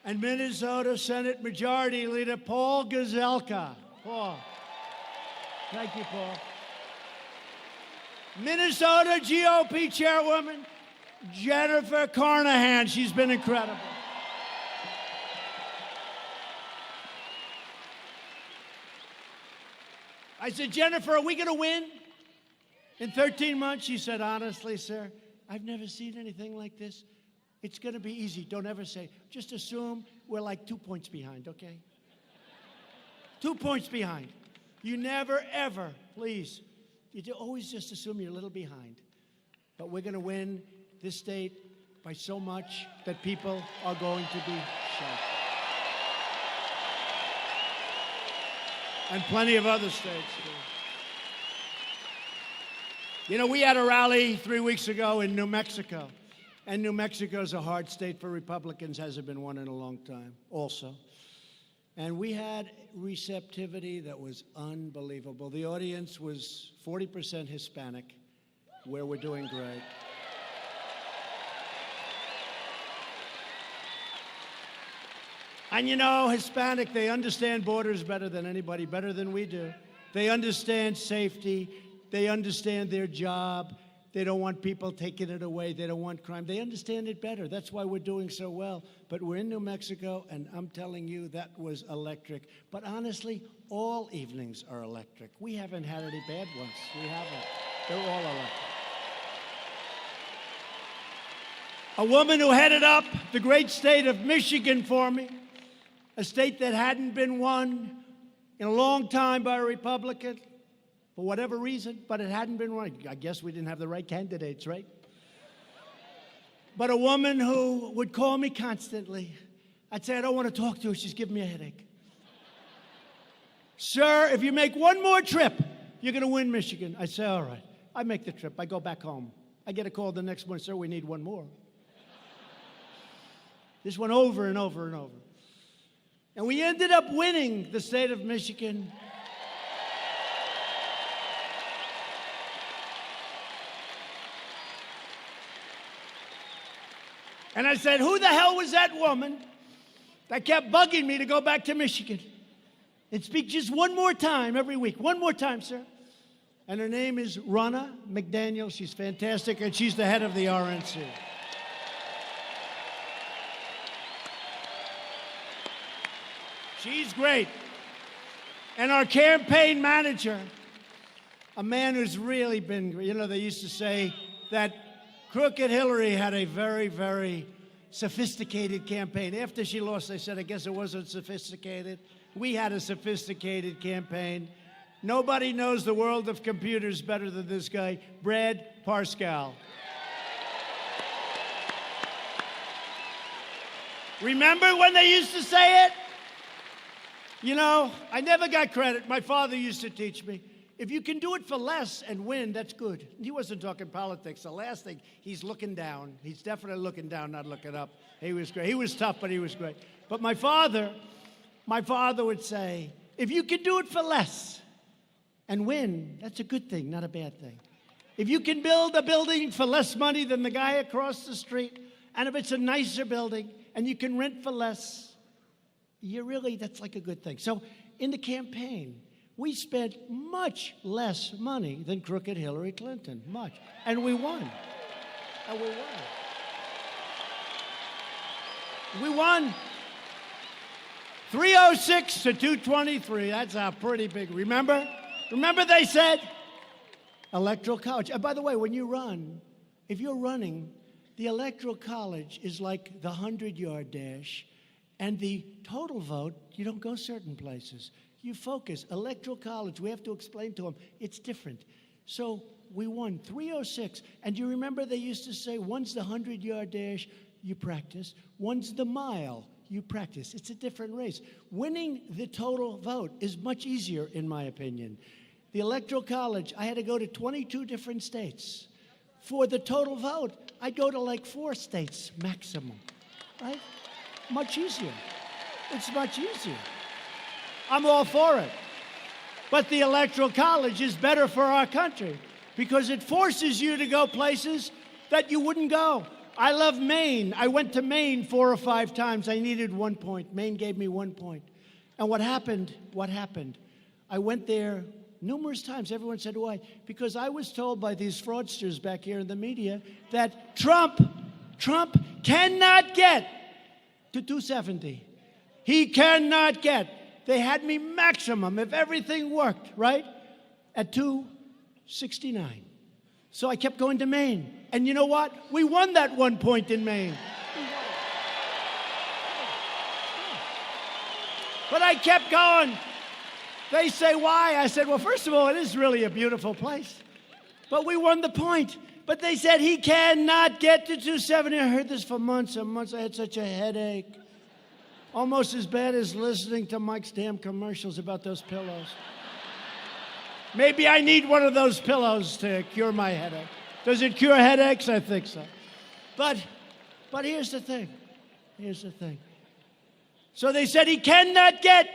And Minnesota Senate Majority Leader Paul Gazelka. Paul. Thank you, Paul. Minnesota GOP Chairwoman Jennifer Carnahan. She's been incredible. I said, Jennifer, are we going to win in 13 months? She said, honestly, sir, I've never seen anything like this. It's going to be easy. Don't ever say. Just assume we're like 2 points behind, okay? 2 points behind. You never, ever, please, you always just assume you're a little behind. But we're going to win this state by so much that people are going to be shocked. And plenty of other states, too. You know, we had a rally 3 weeks ago in New Mexico. And New Mexico is a hard state for Republicans, hasn't been one in a long time, also. And we had receptivity that was unbelievable. The audience was 40% Hispanic, where we're doing great. And you know, Hispanic, they understand borders better than anybody, better than we do. They understand safety. They understand their job. They don't want people taking it away. They don't want crime. They understand it better. That's why we're doing so well. But we're in New Mexico, and I'm telling you, that was electric. But honestly, all evenings are electric. We haven't had any bad ones. We haven't. They're all electric. A woman who headed up the great state of Michigan for me, a state that hadn't been won in a long time by a Republican, for whatever reason, but it hadn't been right. I guess we didn't have the right candidates, right? But a woman who would call me constantly. I'd say, I don't want to talk to her. She's giving me a headache. Sir, if you make one more trip, you're going to win Michigan. I say, all right. I make the trip. I go back home. I get a call the next morning, sir, we need one more. This went over and over and over. And we ended up winning the state of Michigan. And I said, who the hell was that woman that kept bugging me to go back to Michigan and speak just one more time every week? One more time, sir. And her name is Ronna McDaniel. She's fantastic, and she's the head of the RNC. She's great. And our campaign manager, a man who's really been, you know, they used to say that Crooked Hillary had a very, very sophisticated campaign. After she lost, they said, I guess it wasn't sophisticated. We had a sophisticated campaign. Nobody knows the world of computers better than this guy, Brad Parscale. Remember when they used to say it? You know, I never got credit. My father used to teach me, if you can do it for less and win, that's good. He wasn't talking politics. The last thing, he's looking down. He's definitely looking down, not looking up. He was great. He was tough, but he was great. But my father would say, if you can do it for less and win, that's a good thing, not a bad thing. If you can build a building for less money than the guy across the street, and if it's a nicer building, and you can rent for less, that's like a good thing. So in the campaign, we spent much less money than crooked Hillary Clinton, much. And we won. And we won. We won 306 to 223. That's a pretty big, remember? Remember they said Electoral College. And by the way, when you run, if you're running, the Electoral College is like the 100-yard dash. And the total vote, you don't go certain places. You focus. Electoral College, we have to explain to them, it's different. So we won 306. And you remember they used to say, one's the 100-yard dash, you practice. One's the mile, you practice. It's a different race. Winning the total vote is much easier, in my opinion. The Electoral College, I had to go to 22 different states. For the total vote, I'd go to like 4 states maximum, right? Much easier. It's much easier. I'm all for it. But the Electoral College is better for our country because it forces you to go places that you wouldn't go. I love Maine. I went to Maine 4 or 5 times. I needed 1 point. Maine gave me 1 point. And what happened? I went there numerous times. Everyone said, why? Because I was told by these fraudsters back here in the media that Trump cannot get to 270. He cannot get. They had me maximum, if everything worked, right, at 269. So I kept going to Maine. And you know what? We won that 1 point in Maine. But I kept going. They say, why? I said, well, first of all, it is really a beautiful place. But we won the point. But they said he cannot get to 270. I heard this for months and months. I had such a headache. Almost as bad as listening to Mike's damn commercials about those pillows. Maybe I need one of those pillows to cure my headache. Does it cure headaches? I think so. But here's the thing. So they said he cannot get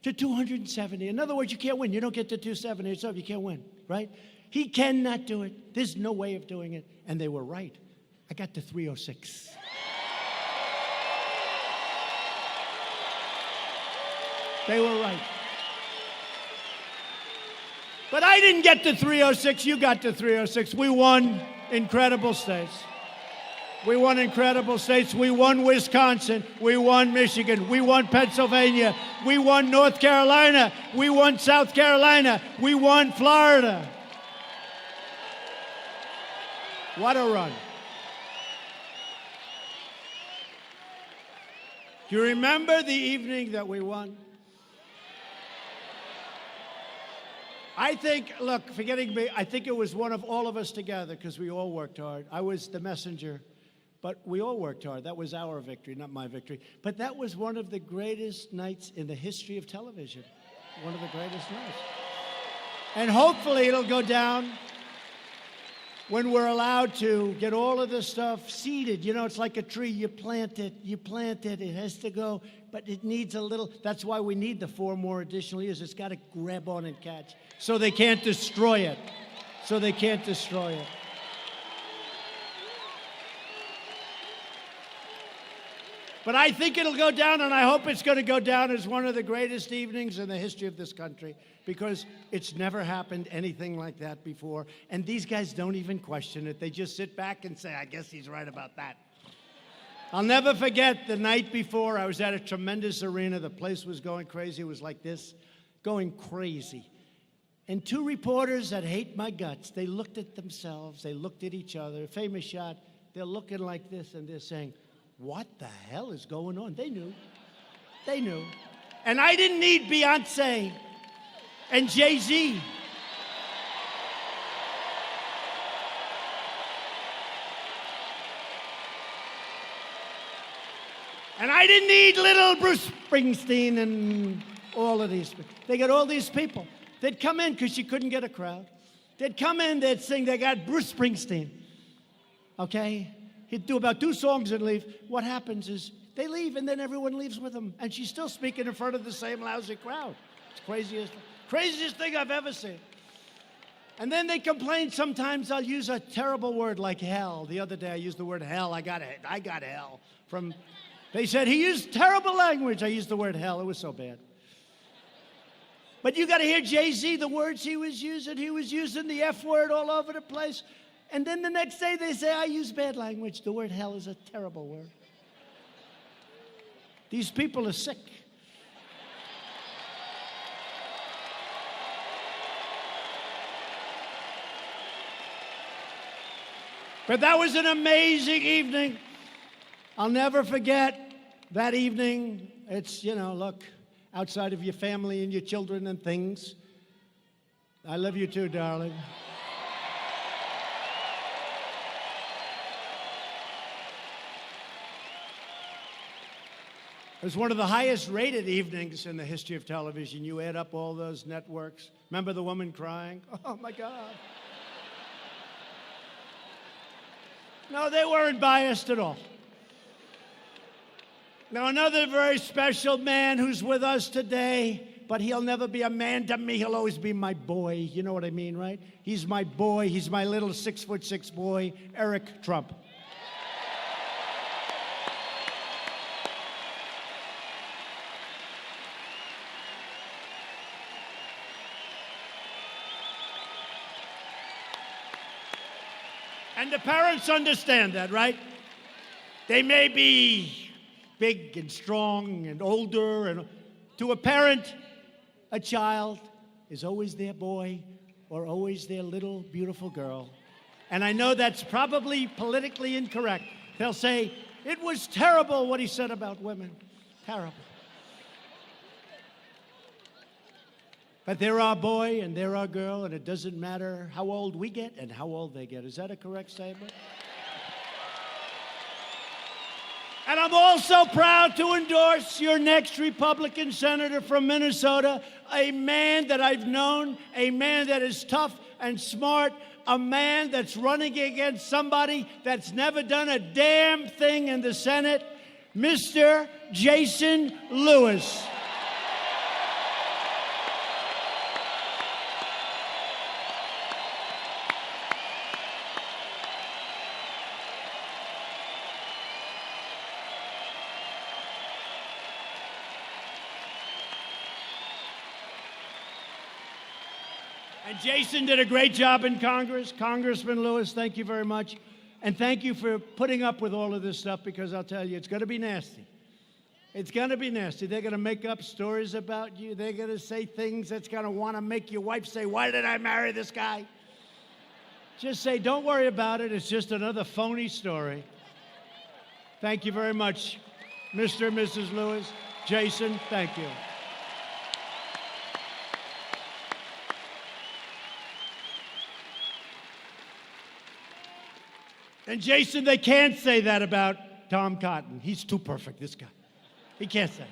to 270. In other words, you can't win. You don't get to 270. It's up. You can't win, right? He cannot do it. There's no way of doing it. And they were right. I got to 306. They were right. But I didn't get to 306. You got to 306. We won incredible states. We won incredible states. We won Wisconsin. We won Michigan. We won Pennsylvania. We won North Carolina. We won South Carolina. We won Florida. What a run. Do you remember the evening that we won? I think, look, forgetting me, I think it was one of all of us together because we all worked hard. I was the messenger, but we all worked hard. That was our victory, not my victory. But that was one of the greatest nights in the history of television. One of the greatest nights. And hopefully it'll go down when we're allowed to get all of this stuff seeded. You know, it's like a tree. You plant it, it has to go, but it needs a little. That's why we need the 4 more additional years. It's got to grab on and catch. So they can't destroy it. But I think it'll go down, and I hope it's going to go down as one of the greatest evenings in the history of this country, because it's never happened anything like that before. And these guys don't even question it. They just sit back and say, I guess he's right about that. I'll never forget the night before. I was at a tremendous arena. The place was going crazy. It was like this, going crazy. And two reporters that hate my guts, they looked at themselves. They looked at each other. Famous shot. They're looking like this, and they're saying, what the hell is going on? They knew. They knew. And I didn't need Beyonce and Jay-Z. And I didn't need little Bruce Springsteen and all of these people. They got all these people. They'd come in because she couldn't get a crowd. They'd come in, they'd sing, they got Bruce Springsteen. Okay? He'd do about 2 songs and leave. What happens is they leave, and then everyone leaves with them. And she's still speaking in front of the same lousy crowd. It's the craziest thing I've ever seen. And then they complain sometimes I'll use a terrible word like hell. The other day I used the word hell. I got hell. They said he used terrible language. I used the word hell. It was so bad. But you got to hear Jay-Z, the words he was using. He was using the F word all over the place. And then the next day they say, I use bad language. The word hell is a terrible word. These people are sick. But that was an amazing evening. I'll never forget that evening. It's, look, outside of your family and your children and things. I love you too, darling. It was one of the highest rated evenings in the history of television. You add up all those networks. Remember the woman crying? Oh, my God. No, they weren't biased at all. Now, another very special man who's with us today, but he'll never be a man to me. He'll always be my boy. You know what I mean, right? He's my boy. He's my little 6'6" boy, Eric Trump. And the parents understand that, right? They may be big and strong and older, and to a parent, a child is always their boy or always their little beautiful girl. And I know that's probably politically incorrect. They'll say, it was terrible what he said about women. Terrible. But they're our boy and they're our girl, and it doesn't matter how old we get and how old they get. Is that a correct statement? And I'm also proud to endorse your next Republican senator from Minnesota, a man that I've known, a man that is tough and smart, a man that's running against somebody that's never done a damn thing in the Senate, Mr. Jason Lewis. And Jason did a great job in Congress. Congressman Lewis, thank you very much. And thank you for putting up with all of this stuff, because I'll tell you, it's going to be nasty. It's going to be nasty. They're going to make up stories about you. They're going to say things that's going to want to make your wife say, why did I marry this guy? Just say, don't worry about it. It's just another phony story. Thank you very much, Mr. and Mrs. Lewis. Jason, thank you. And Jason, they can't say that about Tom Cotton. He's too perfect, this guy. He can't say it.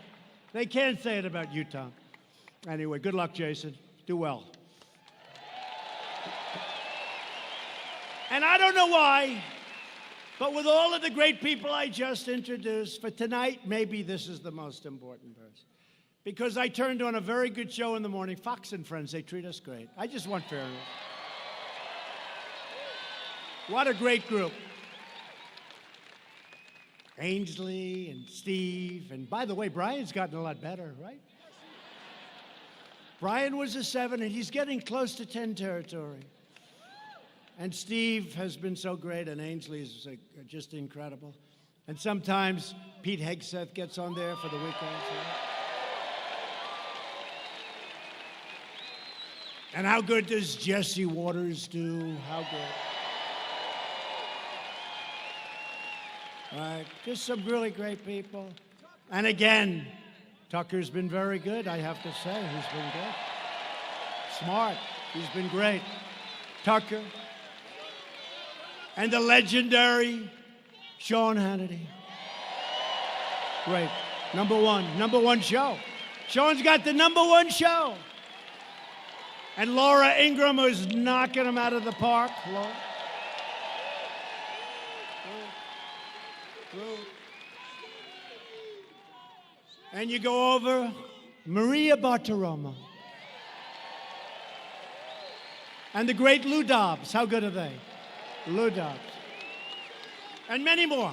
They can't say it about you, Tom. Anyway, good luck, Jason. Do well. And I don't know why, but with all of the great people I just introduced, for tonight, maybe this is the most important person. Because I turned on a very good show in the morning, Fox and Friends. They treat us great. I just want fairness. What a great group. Ainsley and Steve. And by the way, Brian's gotten a lot better, right? Brian was a 7, and he's getting close to 10 territory. And Steve has been so great, and Ainsley is just incredible. And sometimes Pete Hegseth gets on there for the weekends. Right? And how good does Jesse Waters do? How good. Right, just some really great people. And again, Tucker's been very good, I have to say. He's been good. Smart. He's been great. Tucker. And the legendary Sean Hannity. Great. Number one show. Sean's got the number 1 show. And Laura Ingraham was knocking him out of the park. Laura. And you go over Maria Bartiromo. And the great Lou Dobbs. How good are they? Lou Dobbs. And many more.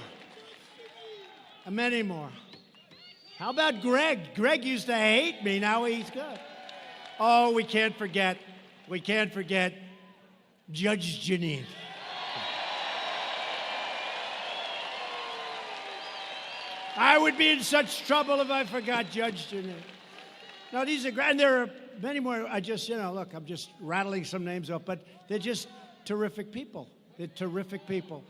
And many more. How about Greg? Greg used to hate me. Now he's good. Oh, we can't forget Judge Jeanine. I would be in such trouble if I forgot Judge Jeanine. No, these are great. And there are many more. I just, look, I'm just rattling some names off, but they're just terrific people. They're terrific people.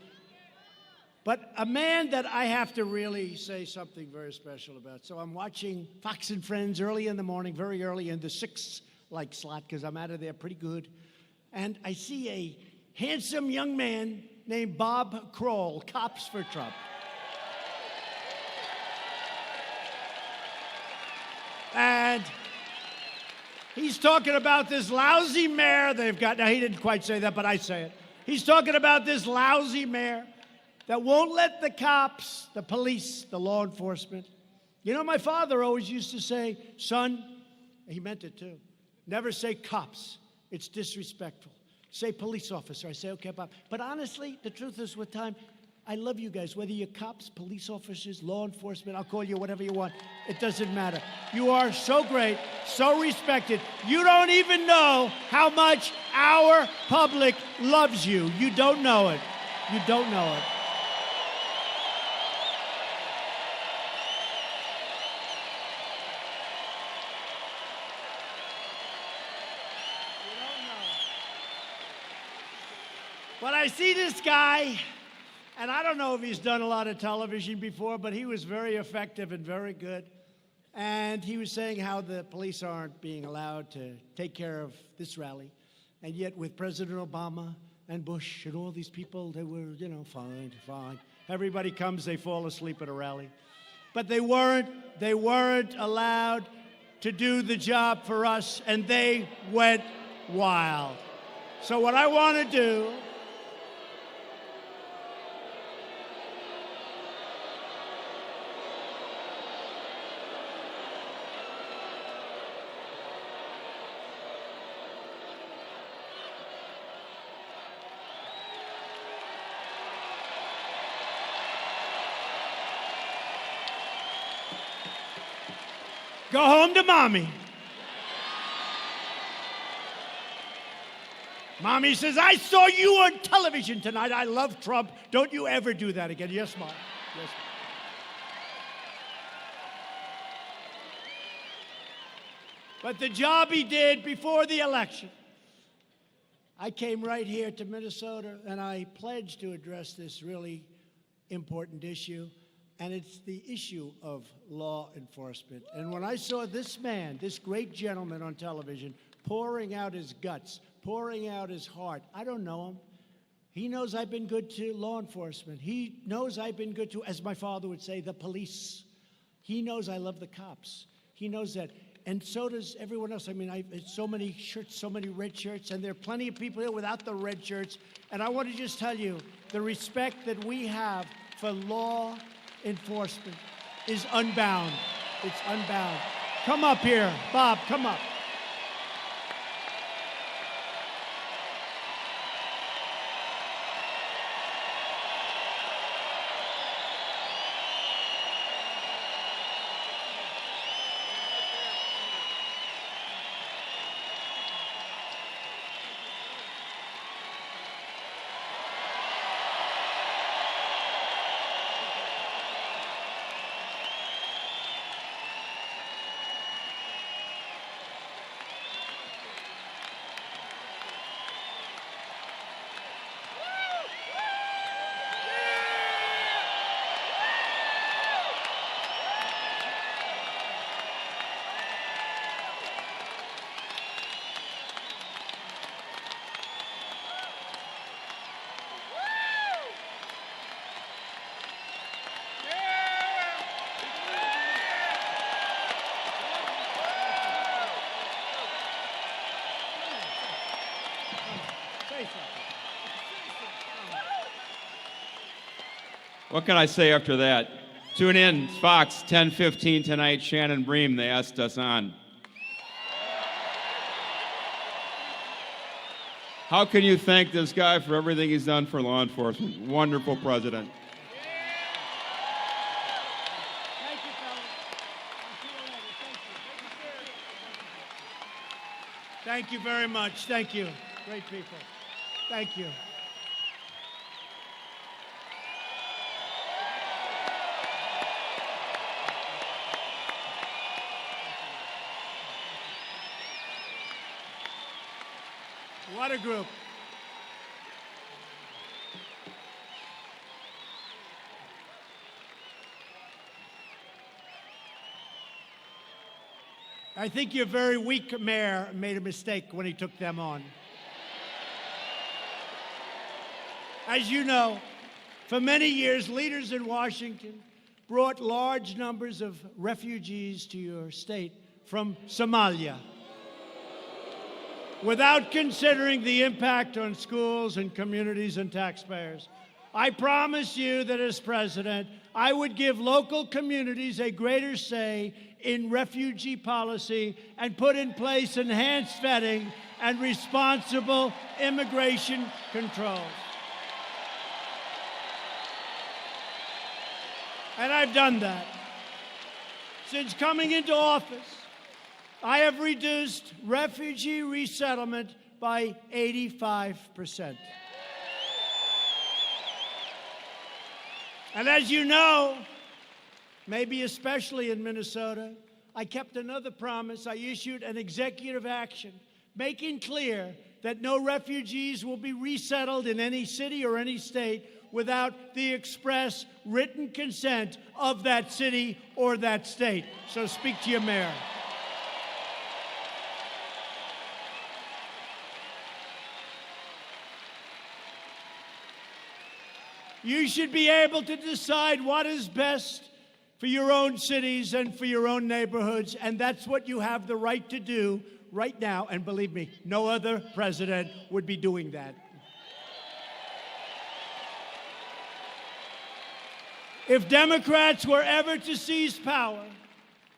But a man that I have to really say something very special about. So I'm watching Fox and Friends early in the morning, very early in the 6 slot, because I'm out of there pretty good. And I see a handsome young man named Bob Kroll, Cops for Trump. And he's talking about this lousy mayor they've got. Now, he didn't quite say that, but I say it. He's talking about this lousy mayor that won't let the cops, the police, the law enforcement. My father always used to say, son, he meant it too, never say cops. It's disrespectful. Say police officer. I say, okay, Bob. But honestly, the truth is, with time, I love you guys, whether you're cops, police officers, law enforcement, I'll call you whatever you want. It doesn't matter. You are so great, so respected. You don't even know how much our public loves you. You don't know it. You don't know it. But I see this guy, and I don't know if he's done a lot of television before, but he was very effective and very good. And he was saying how the police aren't being allowed to take care of this rally. And yet with President Obama and Bush and all these people, they were, fine. Everybody comes, they fall asleep at a rally. But they weren't allowed to do the job for us, and they went wild. So what I want to do go home to Mommy. Mommy says, I saw you on television tonight. I love Trump. Don't you ever do that again. Yes, Mom. Yes, Mom. But the job he did before the election, I came right here to Minnesota, and I pledged to address this really important issue. And it's the issue of law enforcement. And when I saw this man, this great gentleman on television, pouring out his guts, pouring out his heart, I don't know him. He knows I've been good to law enforcement. He knows I've been good to, as my father would say, the police. He knows I love the cops. He knows that. And so does everyone else. I mean, so many shirts, so many red shirts, and there are plenty of people here without the red shirts. And I want to just tell you, the respect that we have for law enforcement is unbound. It's unbound. Come up here, Bob, come up. What can I say after that? Tune in, Fox, 10:15 tonight. Shannon Bream, they asked us on. How can you thank this guy for everything he's done for law enforcement? Wonderful president. Thank you, fellas. Thank you very much. Thank you. Great people. Thank you. What a group. I think your very weak mayor made a mistake when he took them on. As you know, for many years, leaders in Washington brought large numbers of refugees to your state from Somalia, without considering the impact on schools and communities and taxpayers. I promise you that as president, I would give local communities a greater say in refugee policy and put in place enhanced vetting and responsible immigration controls. And I've done that. Since coming into office, I have reduced refugee resettlement by 85%. And as you know, maybe especially in Minnesota, I kept another promise. I issued an executive action making clear that no refugees will be resettled in any city or any state without the express written consent of that city or that state. So speak to your mayor. You should be able to decide what is best for your own cities and for your own neighborhoods, and that's what you have the right to do right now. And believe me, no other president would be doing that. If Democrats were ever to seize power,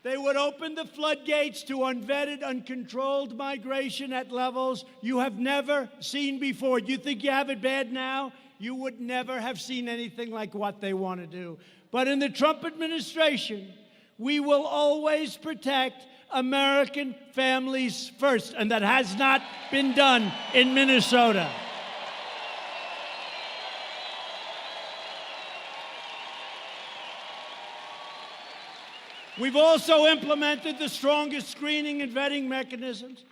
they would open the floodgates to unvetted, uncontrolled migration at levels you have never seen before. You think you have it bad now? You would never have seen anything like what they want to do. But in the Trump administration, we will always protect American families first, and that has not been done in Minnesota. We've also implemented the strongest screening and vetting mechanisms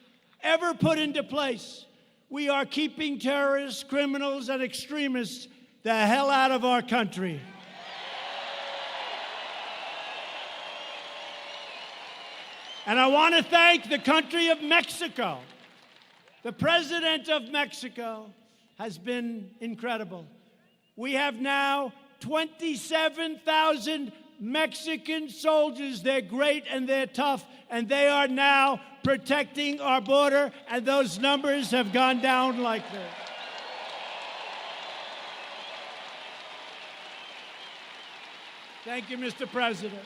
ever put into place. We are keeping terrorists, criminals, and extremists the hell out of our country. And I want to thank the country of Mexico. The president of Mexico has been incredible. We have now 27,000 Mexican soldiers. They're great and they're tough, and they are now protecting our border, and those numbers have gone down like that. Thank you, Mr. President.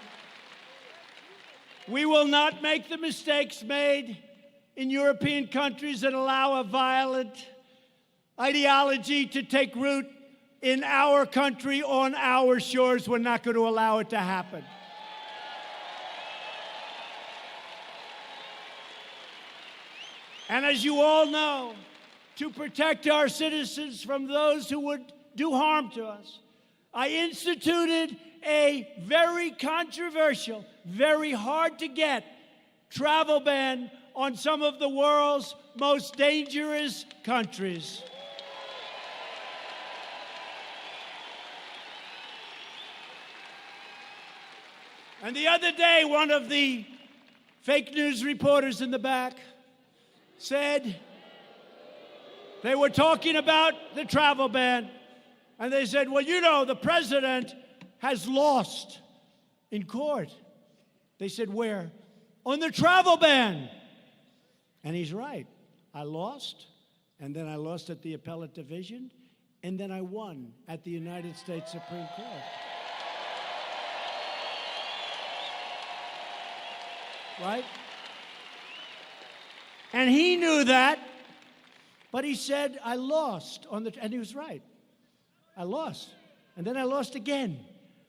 We will not make the mistakes made in European countries and allow a violent ideology to take root in our country, on our shores. We're not going to allow it to happen. And as you all know, to protect our citizens from those who would do harm to us, I instituted a very controversial, very hard to get travel ban on some of the world's most dangerous countries. And the other day, one of the fake news reporters in the back said they were talking about the travel ban, and they said, well, you know, the president has lost in court. They said, where? On the travel ban. And he's right. I lost, and then I lost at the appellate division, and then I won at the United States Supreme Court. Right? And he knew that, but he said, I lost on the, and he was right. I lost. And then I lost again,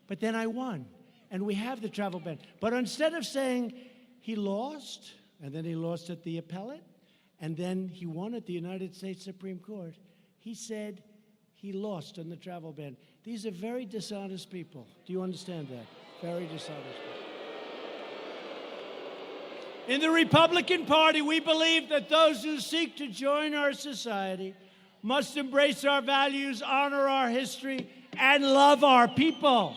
but then I won. And we have the travel ban. But instead of saying he lost, and then he lost at the appellate, and then he won at the United States Supreme Court, he said he lost on the travel ban. These are very dishonest people. Do you understand that? Very dishonest people. In the Republican Party, we believe that those who seek to join our society must embrace our values, honor our history, and love our people.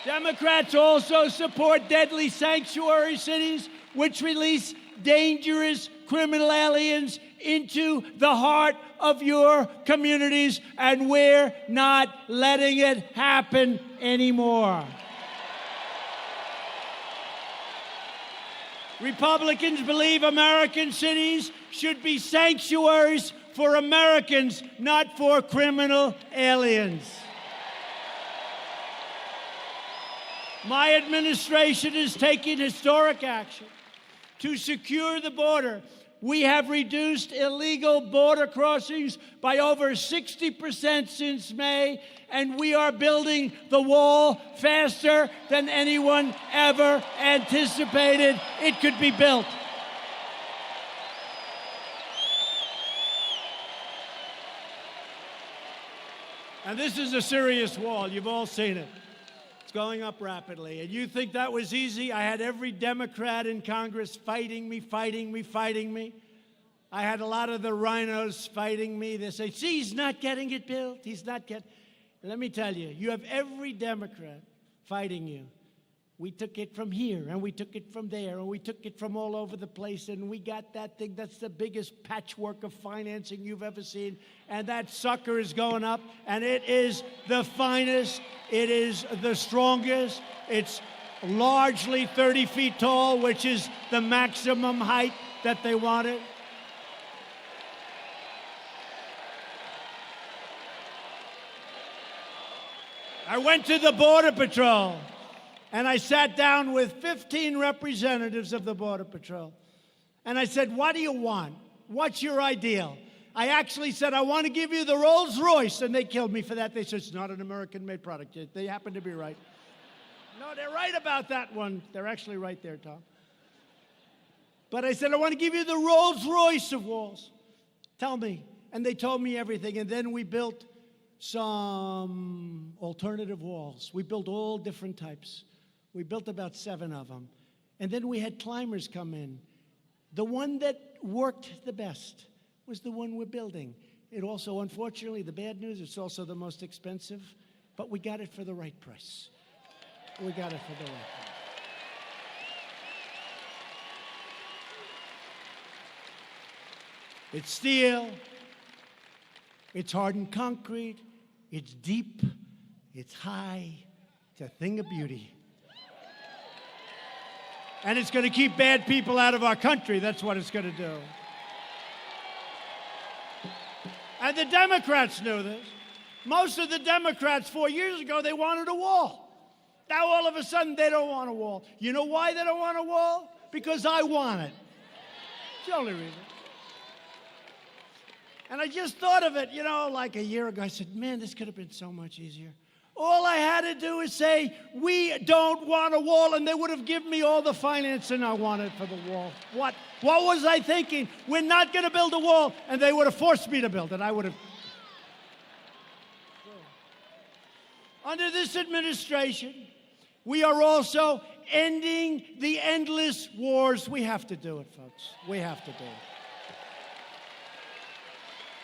Democrats also support deadly sanctuary cities, which release dangerous criminal aliens into the heart of your communities, and we're not letting it happen anymore. Republicans believe American cities should be sanctuaries for Americans, not for criminal aliens. My administration is taking historic action to secure the border. We have reduced illegal border crossings by over 60% since May, and we are building the wall faster than anyone ever anticipated it could be built. And this is a serious wall. You've all seen it. It's going up rapidly. And you think that was easy? I had every Democrat in Congress fighting me, fighting me, fighting me. I had a lot of the rhinos fighting me. They say, see, he's not getting it built. He's not getting. Let me tell you, you have every Democrat fighting you. We took it from here, and we took it from there, and we took it from all over the place, and we got that thing. That's the biggest patchwork of financing you've ever seen, and that sucker is going up, and it is the finest. It is the strongest. It's largely 30 feet tall, which is the maximum height that they wanted. I went to the Border Patrol, and I sat down with 15 representatives of the Border Patrol. And I said, what do you want? What's your ideal? I actually said, I want to give you the Rolls Royce. And they killed me for that. They said, it's not an American-made product. They happen to be right. No, they're right about that one. They're actually right there, Tom. But I said, I want to give you the Rolls Royce of walls. Tell me. And they told me everything. And then we built some alternative walls. We built all different types. We built about 7 of them. And then we had climbers come in. The one that worked the best was the one we're building. It also, unfortunately, the bad news, it's also the most expensive, but we got it for the right price. We got it for the right price. It's steel. It's hardened concrete. It's deep. It's high. It's a thing of beauty. And it's going to keep bad people out of our country. That's what it's going to do. And the Democrats knew this. Most of the Democrats 4 years ago, they wanted a wall. Now all of a sudden, they don't want a wall. You know why they don't want a wall? Because I want it. It's the only reason. And I just thought of it, like a year ago. I said, man, this could have been so much easier. All I had to do is say, we don't want a wall, and they would have given me all the financing I wanted for the wall. What was I thinking? We're not going to build a wall, and they would have forced me to build it. I would have. Under this administration, we are also ending the endless wars. We have to do it, folks. We have to do it.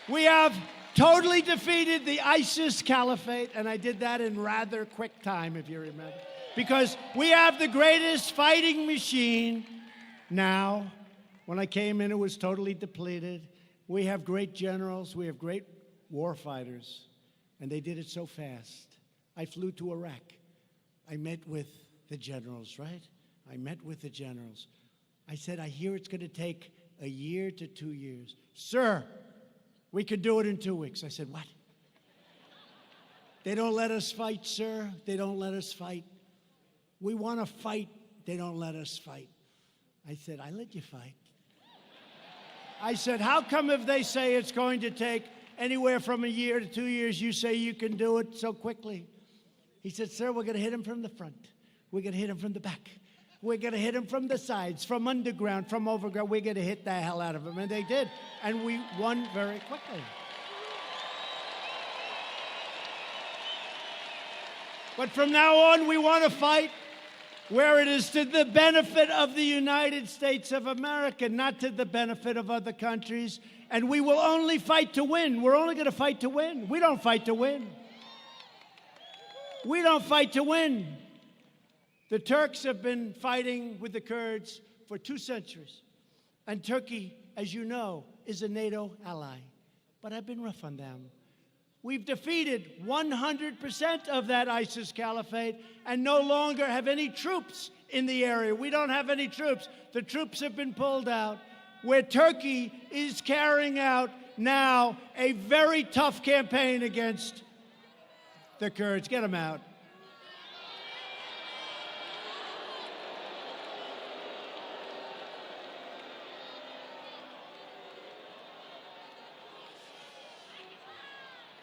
We have totally defeated the ISIS caliphate, and I did that in rather quick time, if you remember, because we have the greatest fighting machine now. When I came in, it was totally depleted. We have great generals. We have great war fighters, and they did it so fast. I flew to Iraq. I met with the generals, right? I met with the generals. I said, I hear it's going to take a year to 2 years. Sir, we could do it in 2 weeks. I said, what? They don't let us fight, sir. They don't let us fight. We want to fight. They don't let us fight. I said, I let you fight. I said, how come if they say it's going to take anywhere from a year to 2 years, you say you can do it so quickly? He said, sir, we're going to hit him from the front. We're going to hit him from the back. We're going to hit him from the sides, from underground, from overground. We're going to hit the hell out of him. And they did. And we won very quickly. But from now on, we want to fight where it is to the benefit of the United States of America, not to the benefit of other countries. And we will only fight to win. We're only going to fight to win. We don't fight to win. We don't fight to win. The Turks have been fighting with the Kurds for 2 centuries. And Turkey, as you know, is a NATO ally. But I've been rough on them. We've defeated 100% of that ISIS caliphate and no longer have any troops in the area. We don't have any troops. The troops have been pulled out. Where Turkey is carrying out now a very tough campaign against the Kurds. Get them out.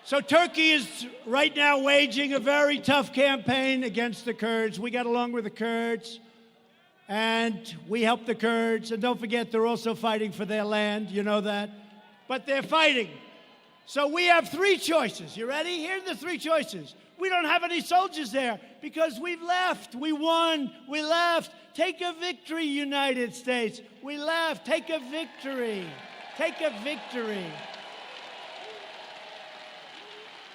So Turkey is right now waging a very tough campaign against the Kurds. We got along with the Kurds, and we help the Kurds. And don't forget, they're also fighting for their land. You know that. But they're fighting. So we have 3 choices. You ready? Here are the 3 choices. We don't have any soldiers there because we've left. We won. We left. Take a victory, United States. We left. Take a victory. Take a victory.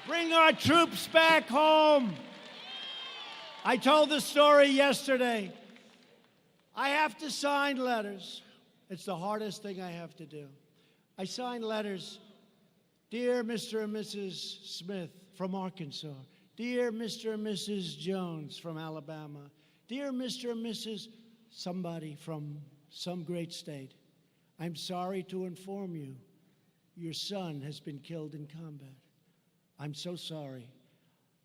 Bring our troops back home. I told the story yesterday. I have to sign letters. It's the hardest thing I have to do. I sign letters. Dear Mr. and Mrs. Smith from Arkansas. Dear Mr. and Mrs. Jones from Alabama. Dear Mr. and Mrs. somebody from some great state. I'm sorry to inform you, your son has been killed in combat. I'm so sorry.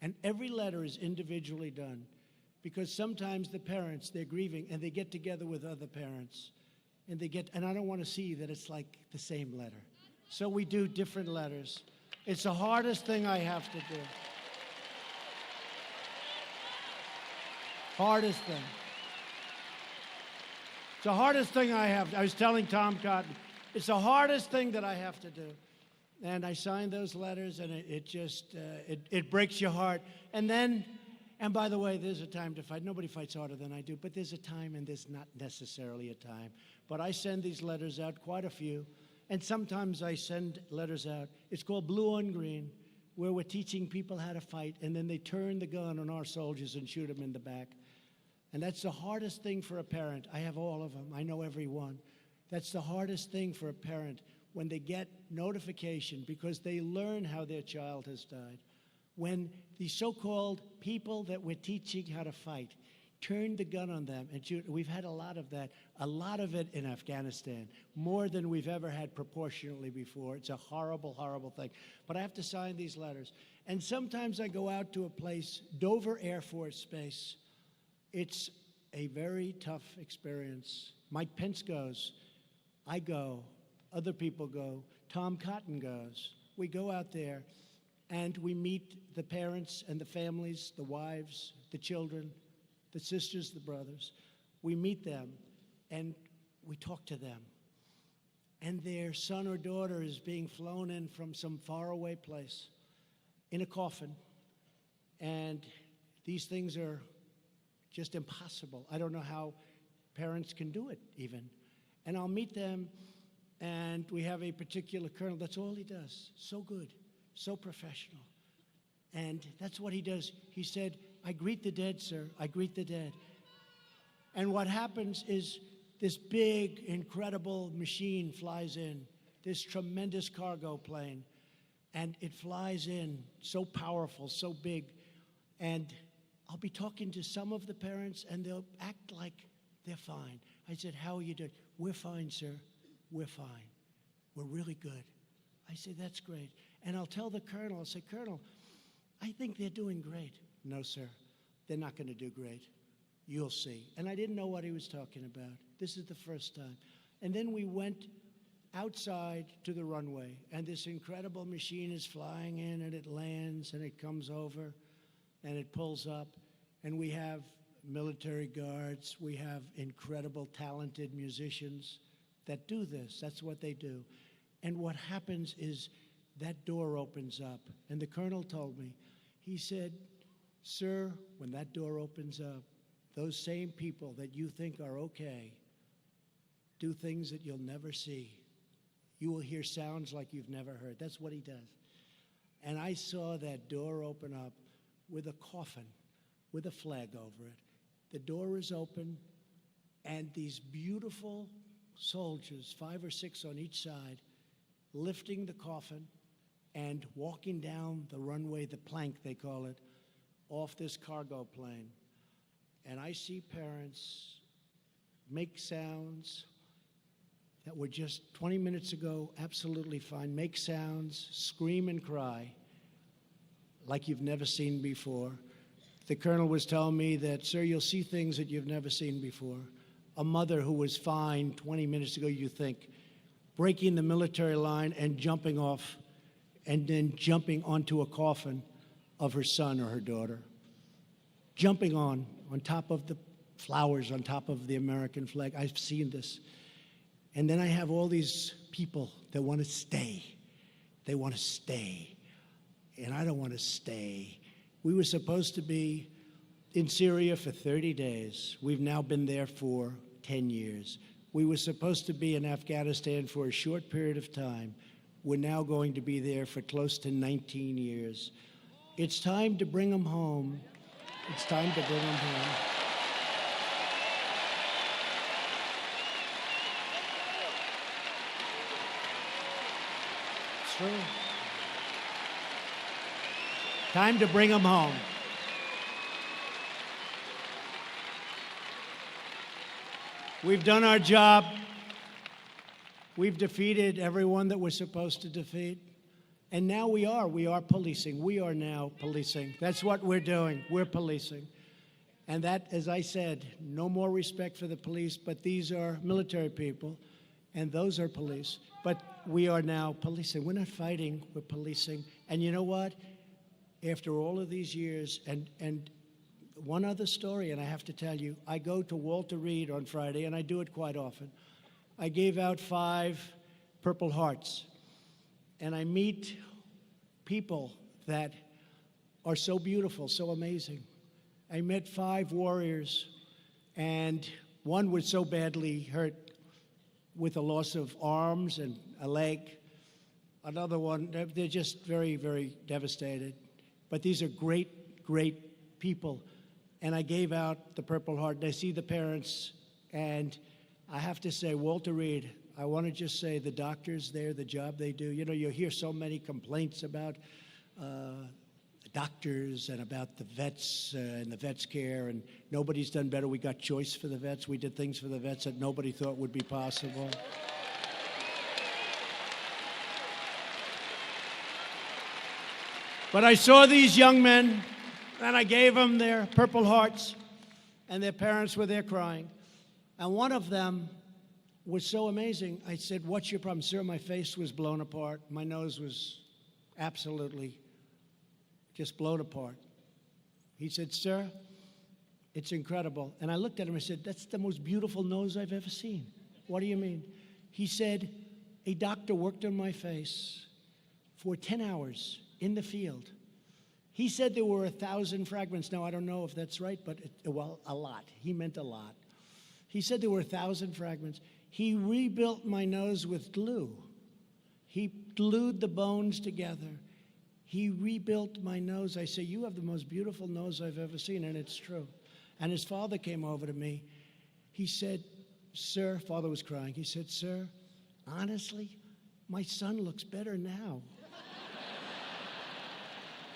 And every letter is individually done because sometimes the parents, they're grieving and they get together with other parents and I don't want to see that it's like the same letter. So we do different letters. It's the hardest thing I have to do. Hardest thing. It's the hardest thing I have. I was telling Tom Cotton, it's the hardest thing that I have to do. And I signed those letters, and it just breaks your heart. And by the way, there's a time to fight. Nobody fights harder than I do, but there's a time and there's not necessarily a time. But I send these letters out, quite a few, and sometimes I send letters out. It's called Blue on Green, where we're teaching people how to fight, and then they turn the gun on our soldiers and shoot them in the back. And that's the hardest thing for a parent. I have all of them. I know every one. That's the hardest thing for a parent, when they get notification because they learn how their child has died. When the so-called people that we're teaching how to fight turn the gun on them and shoot. We've had a lot of that, a lot of it in Afghanistan, more than we've ever had proportionately before. It's a horrible, horrible thing. But I have to sign these letters. And sometimes I go out to a place, Dover Air Force Base. It's a very tough experience. Mike Pence goes. I go. Other people go. Tom Cotton goes. We go out there, and we meet the parents and the families, the wives, the children, the sisters, the brothers. We meet them, and we talk to them. And their son or daughter is being flown in from some faraway place in a coffin. And these things are just impossible. I don't know how parents can do it, even. And I'll meet them, and we have a particular colonel. That's all he does. So good, so professional. And that's what he does. He said, I greet the dead, sir. I greet the dead. And what happens is this big, incredible machine flies in, this tremendous cargo plane. And it flies in, so powerful, so big. And I'll be talking to some of the parents, and they'll act like they're fine. I said, how are you doing? We're fine, sir. We're fine. We're really good. I said, that's great. And I'll tell the colonel, I'll say, Colonel, I think they're doing great. No, sir, they're not going to do great. You'll see. And I didn't know what he was talking about. This is the first time. And then we went outside to the runway, and this incredible machine is flying in, and it lands, and it comes over, and it pulls up, and we have military guards. We have incredible, talented musicians that do this. That's what they do. And what happens is that door opens up, and the colonel told me, he said, sir, when that door opens up, those same people that you think are okay do things that you'll never see. You will hear sounds like you've never heard. That's what he does. And I saw that door open up with a coffin, with a flag over it. The door is open, and these beautiful soldiers, 5 or 6 on each side, lifting the coffin and walking down the runway, the plank they call it, off this cargo plane. And I see parents make sounds that were just 20 minutes ago absolutely fine, make sounds, scream and cry like you've never seen before. The colonel was telling me that, sir, you'll see things that you've never seen before. A mother who was fine 20 minutes ago, you think, breaking the military line and jumping off, and then jumping onto a coffin of her son or her daughter. Jumping on top of the flowers, on top of the American flag. I've seen this. And then I have all these people that want to stay. They want to stay. And I don't want to stay. We were supposed to be in Syria for 30 days. We've now been there for 10 years. We were supposed to be in Afghanistan for a short period of time. We're now going to be there for close to 19 years. It's time to bring them home. It's time to bring them home. It's true. Time to bring them home. We've done our job. We've defeated everyone that we're supposed to defeat. And now we are policing. We are now policing. That's what we're doing. We're policing. And that, as I said, no more respect for the police, but these are military people, and those are police. But we are now policing. We're not fighting, we're policing. And you know what? After all of these years, and one other story, and I have to tell you, I go to Walter Reed on Friday, and I do it quite often. I gave out 5 Purple Hearts, and I meet people that are so beautiful, so amazing. I met 5 warriors, and one was so badly hurt with a loss of arms and a leg. Another one, they're just very, very devastated. But these are great, great people. And I gave out the Purple Heart, and I see the parents, and I have to say, Walter Reed, I want to just say the doctors there, the job they do. You know, you hear so many complaints about the doctors and about the vets and the vets' care, and nobody's done better. We got choice for the vets. We did things for the vets that nobody thought would be possible. But I saw these young men, and I gave them their Purple Hearts, and their parents were there crying. And one of them was so amazing. I said, what's your problem? Sir, my face was blown apart. My nose was absolutely just blown apart. He said, sir, it's incredible. And I looked at him and said, that's the most beautiful nose I've ever seen. What do you mean? He said, a doctor worked on my face for 10 hours in the field. He said there were 1,000 fragments. Now, I don't know if that's right, but, well, a lot. He meant a lot. He said there were 1,000 fragments. He rebuilt my nose with glue. He glued the bones together. He rebuilt my nose. I say, you have the most beautiful nose I've ever seen, and it's true. And his father came over to me. He said, sir, father was crying. He said, sir, honestly, my son looks better now.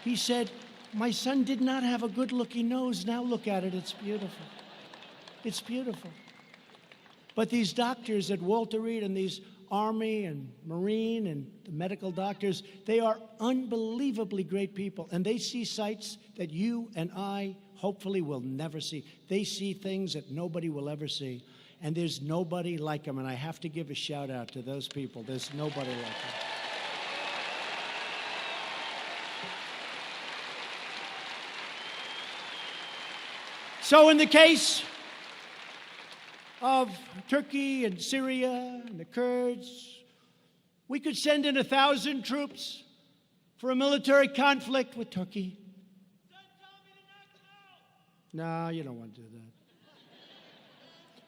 He said, my son did not have a good-looking nose. Now look at it. It's beautiful. It's beautiful. But these doctors at Walter Reed and these Army and Marine and the medical doctors, they are unbelievably great people. And they see sights that you and I hopefully will never see. They see things that nobody will ever see. And there's nobody like them. And I have to give a shout out to those people. There's nobody like them. So in the case of Turkey and Syria and the Kurds, we could send in 1,000 troops for a military conflict with Turkey. No, you don't want to do that.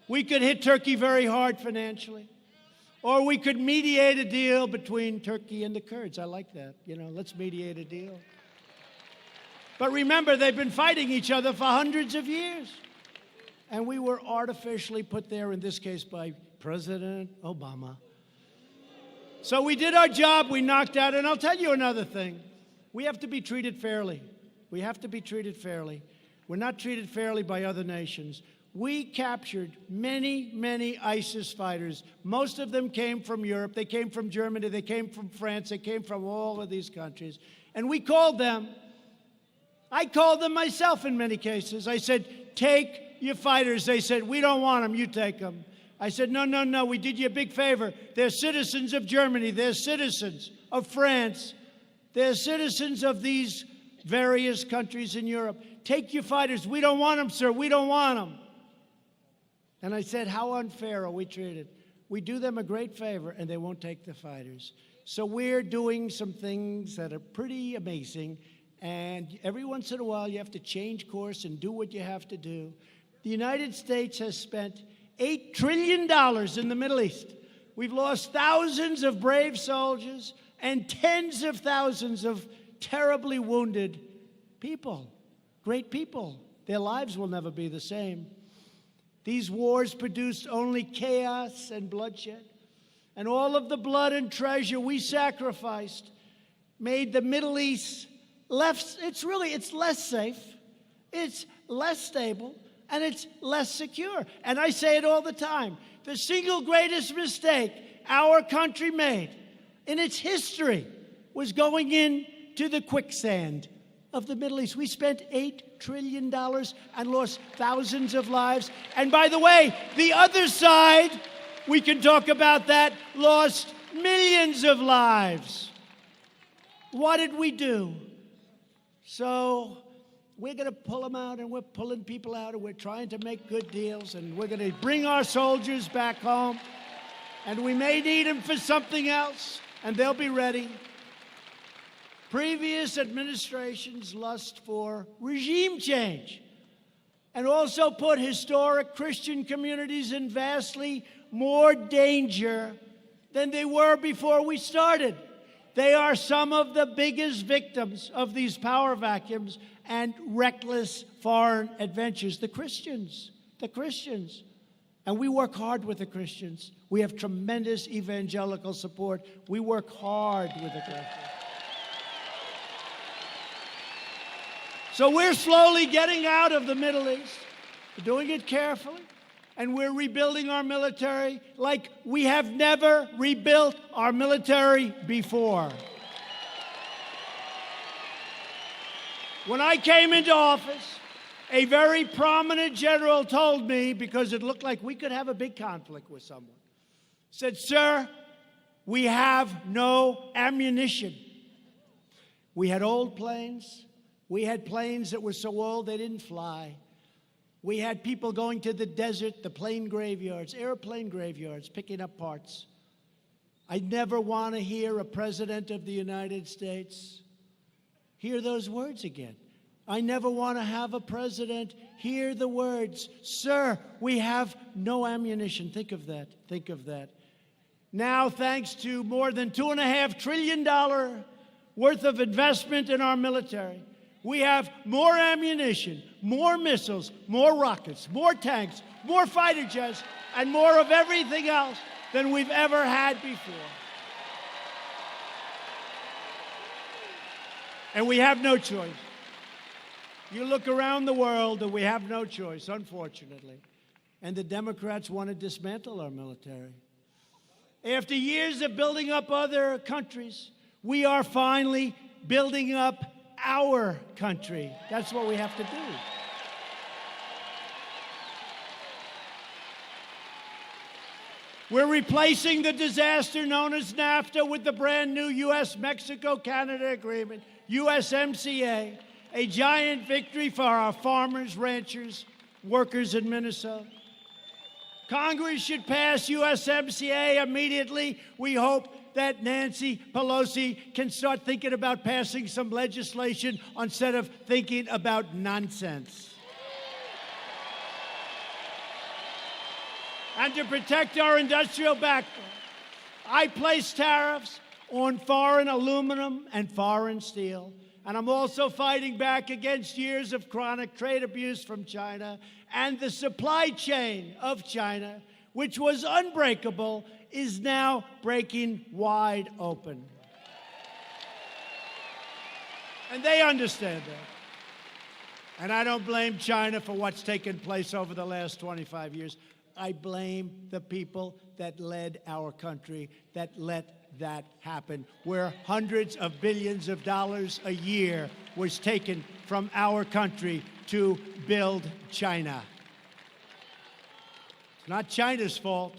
We could hit Turkey very hard financially. Or we could mediate a deal between Turkey and the Kurds. I like that. You know, let's mediate a deal. But remember, they've been fighting each other for hundreds of years. And we were artificially put there, in this case, by President Obama. So we did our job, we knocked out, and I'll tell you another thing. We have to be treated fairly. We have to be treated fairly. We're not treated fairly by other nations. We captured many, many ISIS fighters. Most of them came from Europe. They came from Germany. They came from France. They came from all of these countries. And we called them. I called them myself in many cases. I said, take your fighters. They said, we don't want them. You take them. I said, no, no, no. We did you a big favor. They're citizens of Germany. They're citizens of France. They're citizens of these various countries in Europe. Take your fighters. We don't want them, sir. We don't want them. And I said, how unfair are we treated? We do them a great favor, and they won't take the fighters. So we're doing some things that are pretty amazing. And every once in a while, you have to change course and do what you have to do. The United States has spent $8 trillion in the Middle East. We've lost thousands of brave soldiers and tens of thousands of terribly wounded people, great people. Their lives will never be the same. These wars produced only chaos and bloodshed. And all of the blood and treasure we sacrificed made the Middle East it's less safe, it's less stable, and it's less secure. And I say it all the time. The single greatest mistake our country made in its history was going into the quicksand of the Middle East. We spent $8 trillion and lost thousands of lives. And by the way, the other side, we can talk about that, lost millions of lives. What did we do? So we're going to pull them out, and we're pulling people out, and we're trying to make good deals, and we're going to bring our soldiers back home, and we may need them for something else, and they'll be ready. Previous administrations lust for regime change and also put historic Christian communities in vastly more danger than they were before we started. They are some of the biggest victims of these power vacuums and reckless foreign adventures. The Christians. And we work hard with the Christians. We have tremendous evangelical support. We work hard with the Christians. So we're slowly getting out of the Middle East. We're doing it carefully. And we're rebuilding our military like we have never rebuilt our military before. When I came into office, a very prominent general told me, because it looked like we could have a big conflict with someone, said, sir, we have no ammunition. We had old planes. We had planes that were so old they didn't fly. We had people going to the desert, the plane graveyards, airplane graveyards, picking up parts. I never want to hear a president of the United States hear those words again. I never want to have a president hear the words, sir, we have no ammunition. Think of that. Think of that. Now, thanks to more than $2.5 trillion worth of investment in our military, we have more ammunition, more missiles, more rockets, more tanks, more fighter jets, and more of everything else than we've ever had before. And we have no choice. You look around the world and we have no choice, unfortunately. And the Democrats want to dismantle our military. After years of building up other countries, we are finally building up our country. That's what we have to do. We're replacing the disaster known as NAFTA with the brand new U.S.-Mexico-Canada agreement, USMCA, a giant victory for our farmers, ranchers, workers in Minnesota. Congress should pass USMCA immediately. We hope that Nancy Pelosi can start thinking about passing some legislation instead of thinking about nonsense. And to protect our industrial backbone, I place tariffs on foreign aluminum and foreign steel. And I'm also fighting back against years of chronic trade abuse from China, and the supply chain of China, which was unbreakable, is now breaking wide open. And they understand that. And I don't blame China for what's taken place over the last 25 years. I blame the people that led our country, that let that happen, where hundreds of billions of dollars a year was taken from our country to build China. It's not China's fault.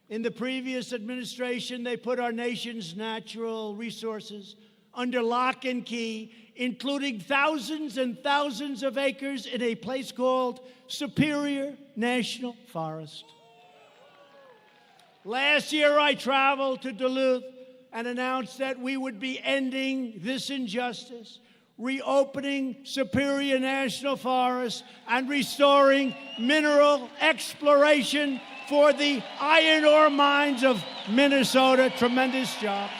In the previous administration, they put our nation's natural resources under lock and key, including thousands and thousands of acres in a place called Superior National Forest. Last year, I traveled to Duluth and announced that we would be ending this injustice, reopening Superior National Forest, and restoring mineral exploration for the iron ore mines of Minnesota. Tremendous job.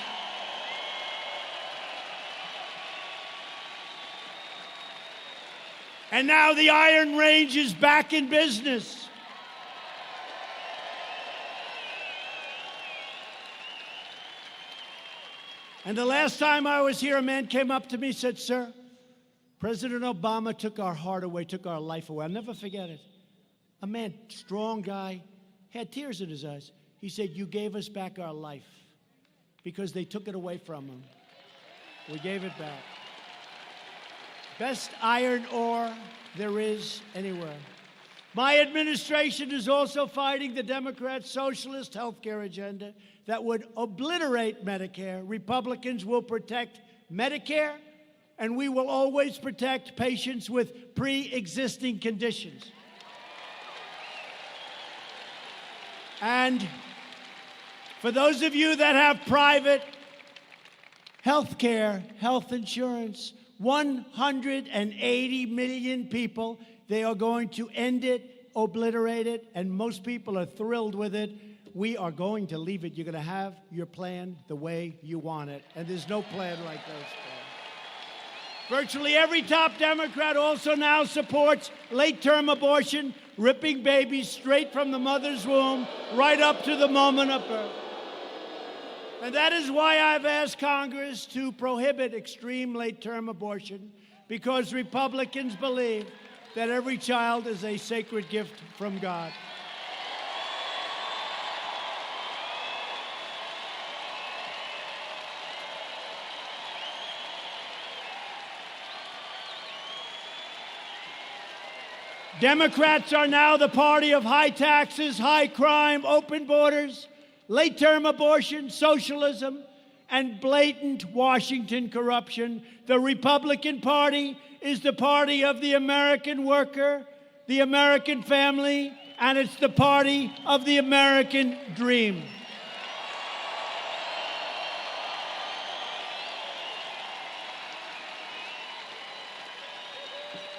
And now the Iron Range is back in business. And the last time I was here, a man came up to me and said, "Sir, President Obama took our heart away, took our life away." I'll never forget it. A man, strong guy, had tears in his eyes. He said, "You gave us back our life because they took it away from him. We gave it back." Best iron ore there is anywhere. My administration is also fighting the Democrats' socialist health care agenda that would obliterate Medicare. Republicans will protect Medicare, and we will always protect patients with pre-existing conditions. And for those of you that have private health care, health insurance, 180 million people, they are going to end it, obliterate it, and most people are thrilled with it. We are going to leave it. You're going to have your plan the way you want it, and there's no plan like those plans. Virtually every top Democrat also now supports late-term abortion, ripping babies straight from the mother's womb right up to the moment of birth. And that is why I've asked Congress to prohibit extreme late-term abortion, because Republicans believe that every child is a sacred gift from God. Democrats are now the party of high taxes, high crime, open borders, late-term abortion, socialism, and blatant Washington corruption. The Republican Party is the party of the American worker, the American family, and it's the party of the American dream.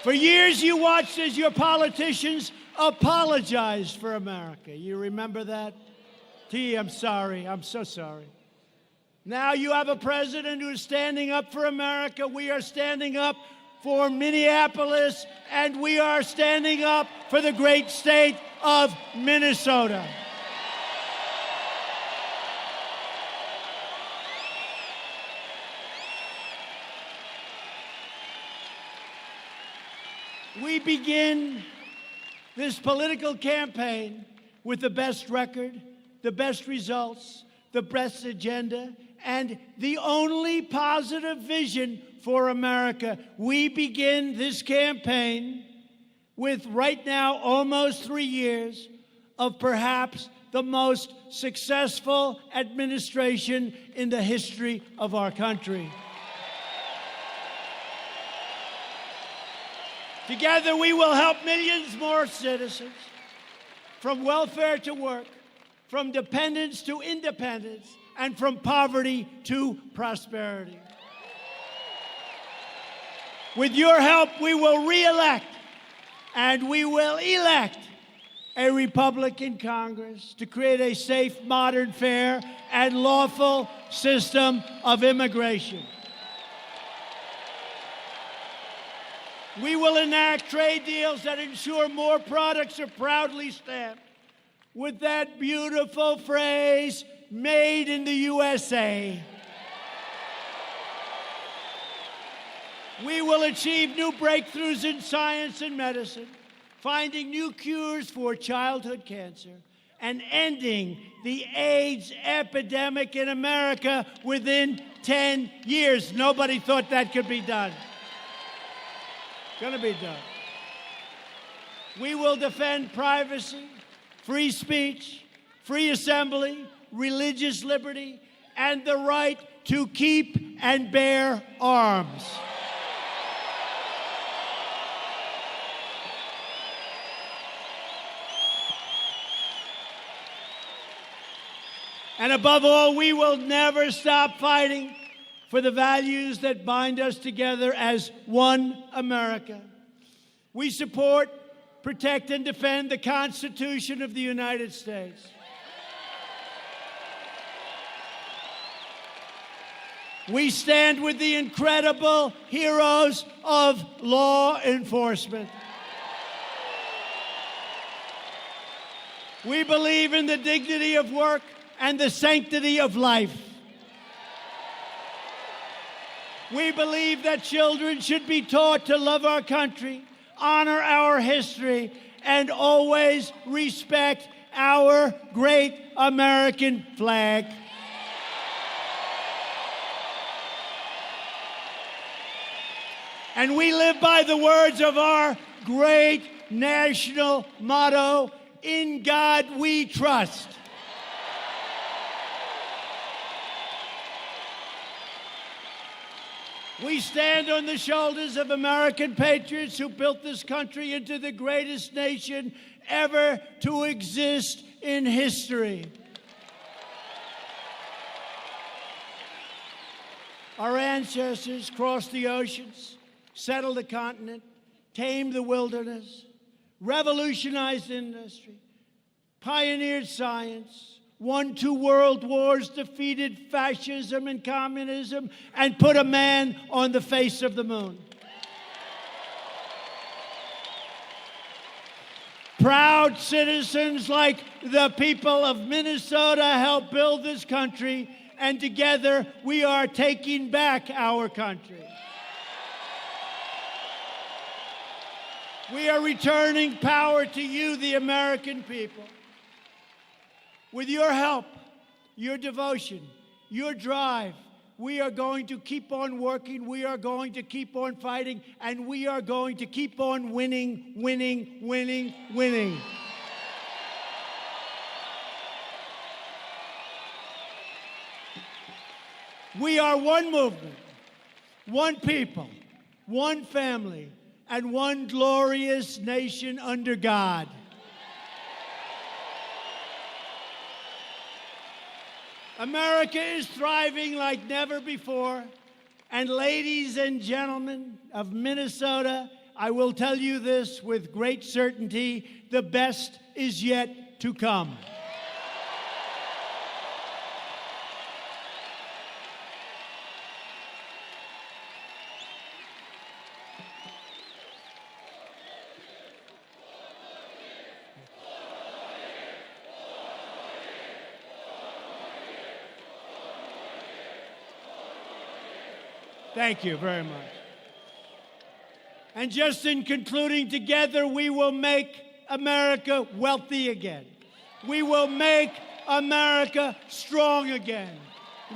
For years, you watched as your politicians apologized for America. You remember that? T, I'm sorry. I'm so sorry. Now you have a president who is standing up for America. We are standing up for Minneapolis, and we are standing up for the great state of Minnesota. We begin this political campaign with the best record, the best results, the best agenda, and the only positive vision for America. We begin this campaign with, right now, almost 3 years of perhaps the most successful administration in the history of our country. Together, we will help millions more citizens, from welfare to work, from dependence to independence, and from poverty to prosperity. With your help, we will re-elect and we will elect a Republican Congress to create a safe, modern, fair, and lawful system of immigration. We will enact trade deals that ensure more products are proudly stamped with that beautiful phrase, made in the USA. We will achieve new breakthroughs in science and medicine, finding new cures for childhood cancer, and ending the AIDS epidemic in America within 10 years. Nobody thought that could be done. Gonna be done. We will defend privacy, free speech, free assembly, religious liberty, and the right to keep and bear arms. And above all, we will never stop fighting for the values that bind us together as one America. We support, protect, and defend the Constitution of the United States. We stand with the incredible heroes of law enforcement. We believe in the dignity of work and the sanctity of life. We believe that children should be taught to love our country, honor our history, and always respect our great American flag. And we live by the words of our great national motto, "In God we trust." We stand on the shoulders of American patriots who built this country into the greatest nation ever to exist in history. Our ancestors crossed the oceans, settled the continent, tamed the wilderness, revolutionized industry, pioneered science, won 2 world wars, defeated fascism and communism, and put a man on the face of the moon. Proud citizens like the people of Minnesota helped build this country, and together we are taking back our country. We are returning power to you, the American people. With your help, your devotion, your drive, we are going to keep on working, we are going to keep on fighting, and we are going to keep on winning, winning, winning, winning. We are one movement, one people, one family, and one glorious nation under God. America is thriving like never before. And ladies and gentlemen of Minnesota, I will tell you this with great certainty, the best is yet to come. Thank you very much. And just in concluding, together we will make America wealthy again. We will make America strong again.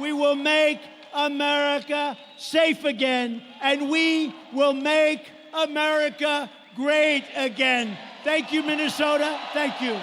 We will make America safe again. And we will make America great again. Thank you, Minnesota. Thank you.